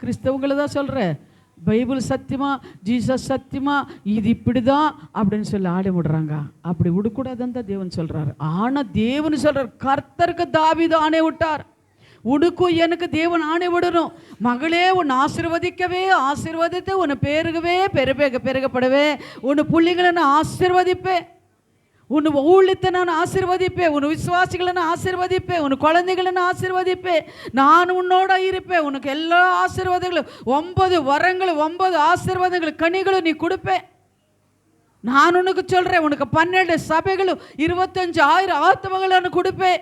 கிறிஸ்தவங்களை தான் சொல்கிறேன், பைபிள் சத்தியமா, ஜீசஸ் சத்தியமா, இது இப்படி தான் அப்படின்னு சொல்லி ஆடி விடுறாங்க. அப்படி விடக்கூடாதுன்னு தான் தேவன் சொல்கிறார். ஆனால் தேவன் சொல்கிறார், கர்த்தருக்கு தாவீது ஆணை விட்டார், உனக்கும் எனக்கு தேவன் ஆணை விடணும். மகளே, உன்னை ஆசீர்வதித்து உன்னை பெருகப்படவே, உன்னை பிள்ளைங்களை நான் ஆசீர்வதிப்பேன், உன் ஊழியத்தை நான் ஆசீர்வதிப்பேன், உன் விசுவாசிகளை நான் ஆசீர்வதிப்பேன், உன் குழந்தைகளை நான் ஆசீர்வதிப்பேன், நான் உன்னோட இருப்பேன், உனக்கு எல்லா ஆசீர்வாதங்களும் 9 வரங்கள் 9 ஆசீர்வாதங்கள் கனிகளும் நீ கொடுப்பேன். நான் உனக்கு சொல்கிறேன், உனக்கு 12 சபைகளும் 25,000 ஆத்மகளை நான் கொடுப்பேன்.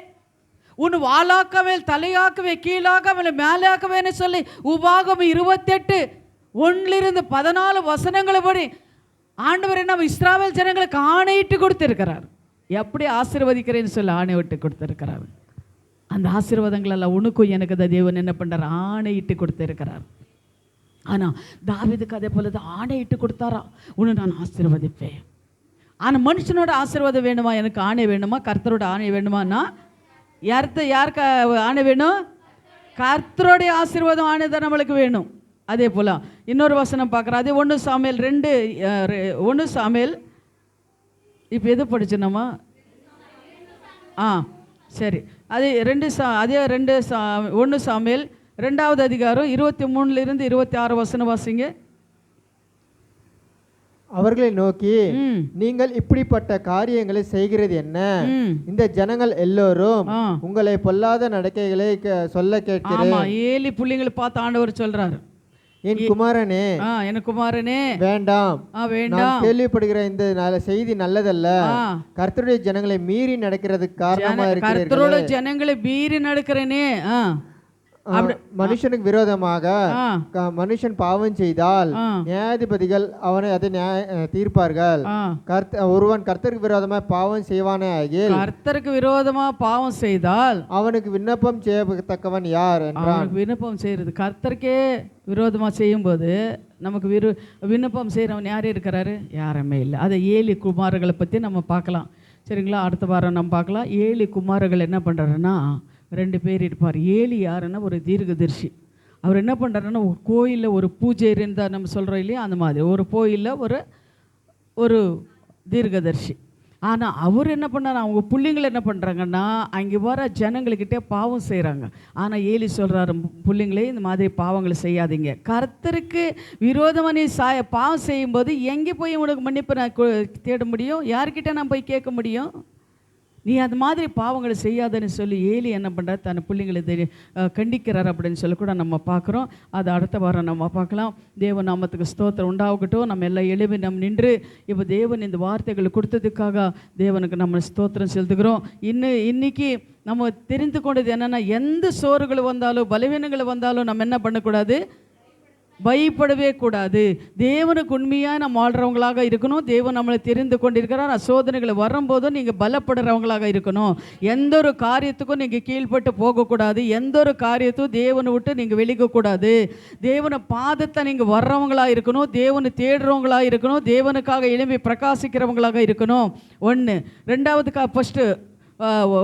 உன் வாளாக்கவேல், தலையாக்கவே, கீழாக்கவேல், மேலாக்கவேன்னு சொல்லி உபாகம் 28:1-14 வசனங்களை படி ஆண்டவர் என்ன இஸ்ராவேல் ஜனங்களுக்கு ஆணையிட்டு கொடுத்திருக்கிறார். எப்படி ஆசீர்வதிக்கிறேன்னு சொல்லி ஆணையிட்டு கொடுத்திருக்கிறார். அந்த ஆசீர்வாதங்கள் எல்லாம் உனக்கும் எனக்கு தான் தேவன் என்ன பண்ணுறார், ஆணையிட்டு கொடுத்திருக்கிறார். ஆனால் தாவீதுக்கு அதே போல தான் ஆணையிட்டு கொடுத்தாரா, உன்னை நான் ஆசீர்வதிப்பேன். ஆனால் மனுஷனோட ஆசீர்வாதம் வேணுமா, எனக்கு ஆணை வேணுமா, கர்த்தரோட ஆணை வேணுமான்னா யாருக்கு ஆணை வேணும்? கர்த்தருடைய ஆசீர்வாதம் ஆணை தான் நம்மளுக்கு வேணும். அதே போல் இன்னொரு வசனம் பார்க்குறோம். அதே 1 சாமுவேல் 1 சாமுவேல் இப்போ எது படிச்சோம்மா? சரி, அதே 1 சாமுவேல் 2வது அதிகாரம் 23 26 வசனம் வாசிங்க. அவர்களை நோக்கி, நீங்கள் இப்படிப்பட்ட காரியங்களை செய்கிறது என்ன? இந்த ஜனங்கள் எல்லோரும் உங்களை பொல்லாத நடக்கைகளை சொல்ல கேட்கிறேன். ஏலி புள்ளிங்களை பார்த்து ஆண்டவர் சொல்றாரு, என் குமாரனே, என் குமாரனே வேண்டாம், வேண்டாம், கேள்விப்படுகிற இந்த செய்தி நல்லதல்ல. கர்த்தருடைய ஜனங்களை மீறி நடக்கிறதுக்கு காரணமா இருக்கிறீர்கள். கர்த்தருடைய ஜனங்களை மீறி நடக்கிறேனே. மனுஷனுக்கு விரோதமாக மனுஷன் பாவம் செய்தால் நியாயாதிபதிகள் அவனை அதை தீர்ப்பார்கள். ஒருவன் கர்த்தருக்கு விரோதமாக பாவம் செய்வானே ஆகில், கர்த்தருக்கு விரோதமா பாவம் செய்தால் அவனுக்கு விண்ணப்பம் செய்யத்தக்கவன் யார் என்றான். விண்ணப்பம் செய்யறது கர்த்தருக்கே விரோதமா செய்யும்போது நமக்கு விண்ணப்பம் செய்கிறவன் யார் இருக்கிறாரு? யாருமே இல்லை. அதை ஏலி குமாரர்களை பற்றி நம்ம பார்க்கலாம். சரிங்களா? அடுத்த வாரம் நம்ம பார்க்கலாம். ஏலி குமாரர்கள் என்ன பண்ணுறாருன்னா, 2 பேர் இருப்பார். ஏலி யாருன்னா ஒரு தீர்க்கதரிசி. அவர் என்ன பண்ணுறாருன்னா, ஒரு கோயிலில் ஒரு பூஜை இருந்தால் நம்ம சொல்கிறோம் இல்லையா, அந்த மாதிரி ஒரு கோயிலில் ஒரு தீர்க்கதரிசி. ஆனால் அவர் என்ன பண்ணார், அவங்க பிள்ளைங்கள் என்ன பண்ணுறாங்கன்னா, அங்கே வர ஜனங்கள்கிட்டே பாவம் செய்கிறாங்க. ஆனால் ஏலி சொல்கிறாரு, பிள்ளைங்களே இந்த மாதிரி பாவங்களை செய்யாதீங்க. கர்த்தருக்கு விரோதமாக நீ பாவம் செய்யும்போது எங்கே போய் உனக்கு மன்னிப்பு நான் தேட முடியும்? யார்கிட்ட நான் போய் கேட்க முடியும்? நீ அது மாதிரி பாவங்களை செய்யாதன்னு சொல்லி ஏலி என்ன பண்ணுறாரு, தன் பிள்ளைங்களை கண்டிக்கிறார் அப்படின்னு சொல்லி கூட நம்ம பார்க்குறோம். அது அடுத்த வாரம் நம்ம பார்க்கலாம். தேவ நாமத்துக்கு ஸ்தோத்திரம் உண்டாகட்டும். நம்ம எல்லாம் எழுப்பி நம்ம நின்று இப்போ தேவன் இந்த வார்த்தைகளை கொடுத்ததுக்காக தேவனுக்கு நம்ம ஸ்தோத்திரம் செலுத்துகிறோம். இன்னைக்கு நம்ம தெரிந்து கொண்டது என்னென்னா, எந்த சோறுகள் வந்தாலும் பலவீனங்கள் வந்தாலும் நம்ம என்ன பண்ணக்கூடாது, பயப்படவே கூடாது. தேவனுக்கு உண்மையாக நம்ம வாழ்கிறவங்களாக இருக்கணும். தேவன் நம்மளை தெரிந்து கொண்டிருக்கிறார். சோதனைகளை வரும்போதும் நீங்கள் பலப்படுறவங்களாக இருக்கணும். எந்த ஒரு காரியத்துக்கும் நீங்கள் கீழ்பட்டு போகக்கூடாது. எந்த ஒரு காரியத்தும் தேவனை விட்டு நீங்கள் வெளிக்கக்கூடாது. தேவனை பாதத்தை நீங்கள் வர்றவங்களாக இருக்கணும். தேவனை தேடுறவங்களாக இருக்கணும். தேவனுக்காக எழும்பி பிரகாசிக்கிறவங்களாக இருக்கணும். 1. 2வது ஃபஸ்ட்டு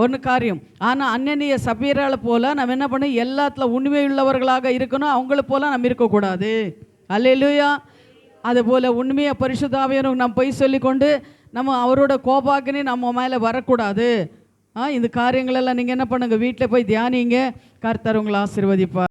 ஒன்று காரியம். ஆனால் அந்நிய சபீரால் போல் நம்ம என்ன பண்ணணும், எல்லாத்துல உண்மையுள்ளவர்களாக இருக்கணும். அவங்கள போல் நம்ம இருக்கக்கூடாது. அல்லேலூயா. அதுபோல் உண்மையாக பரிசுத்த ஆவியானவருக்கு நம்ம போய் சொல்லிக்கொண்டு நம்ம அவரோட கோபாக்கினே நம்ம மேலே வரக்கூடாது. இந்த காரியங்களெல்லாம் நீங்கள் என்ன பண்ணுங்கள், வீட்டில் போய் தியானிங்க. கர்த்தர் உங்களை ஆசீர்வதிப்பார்.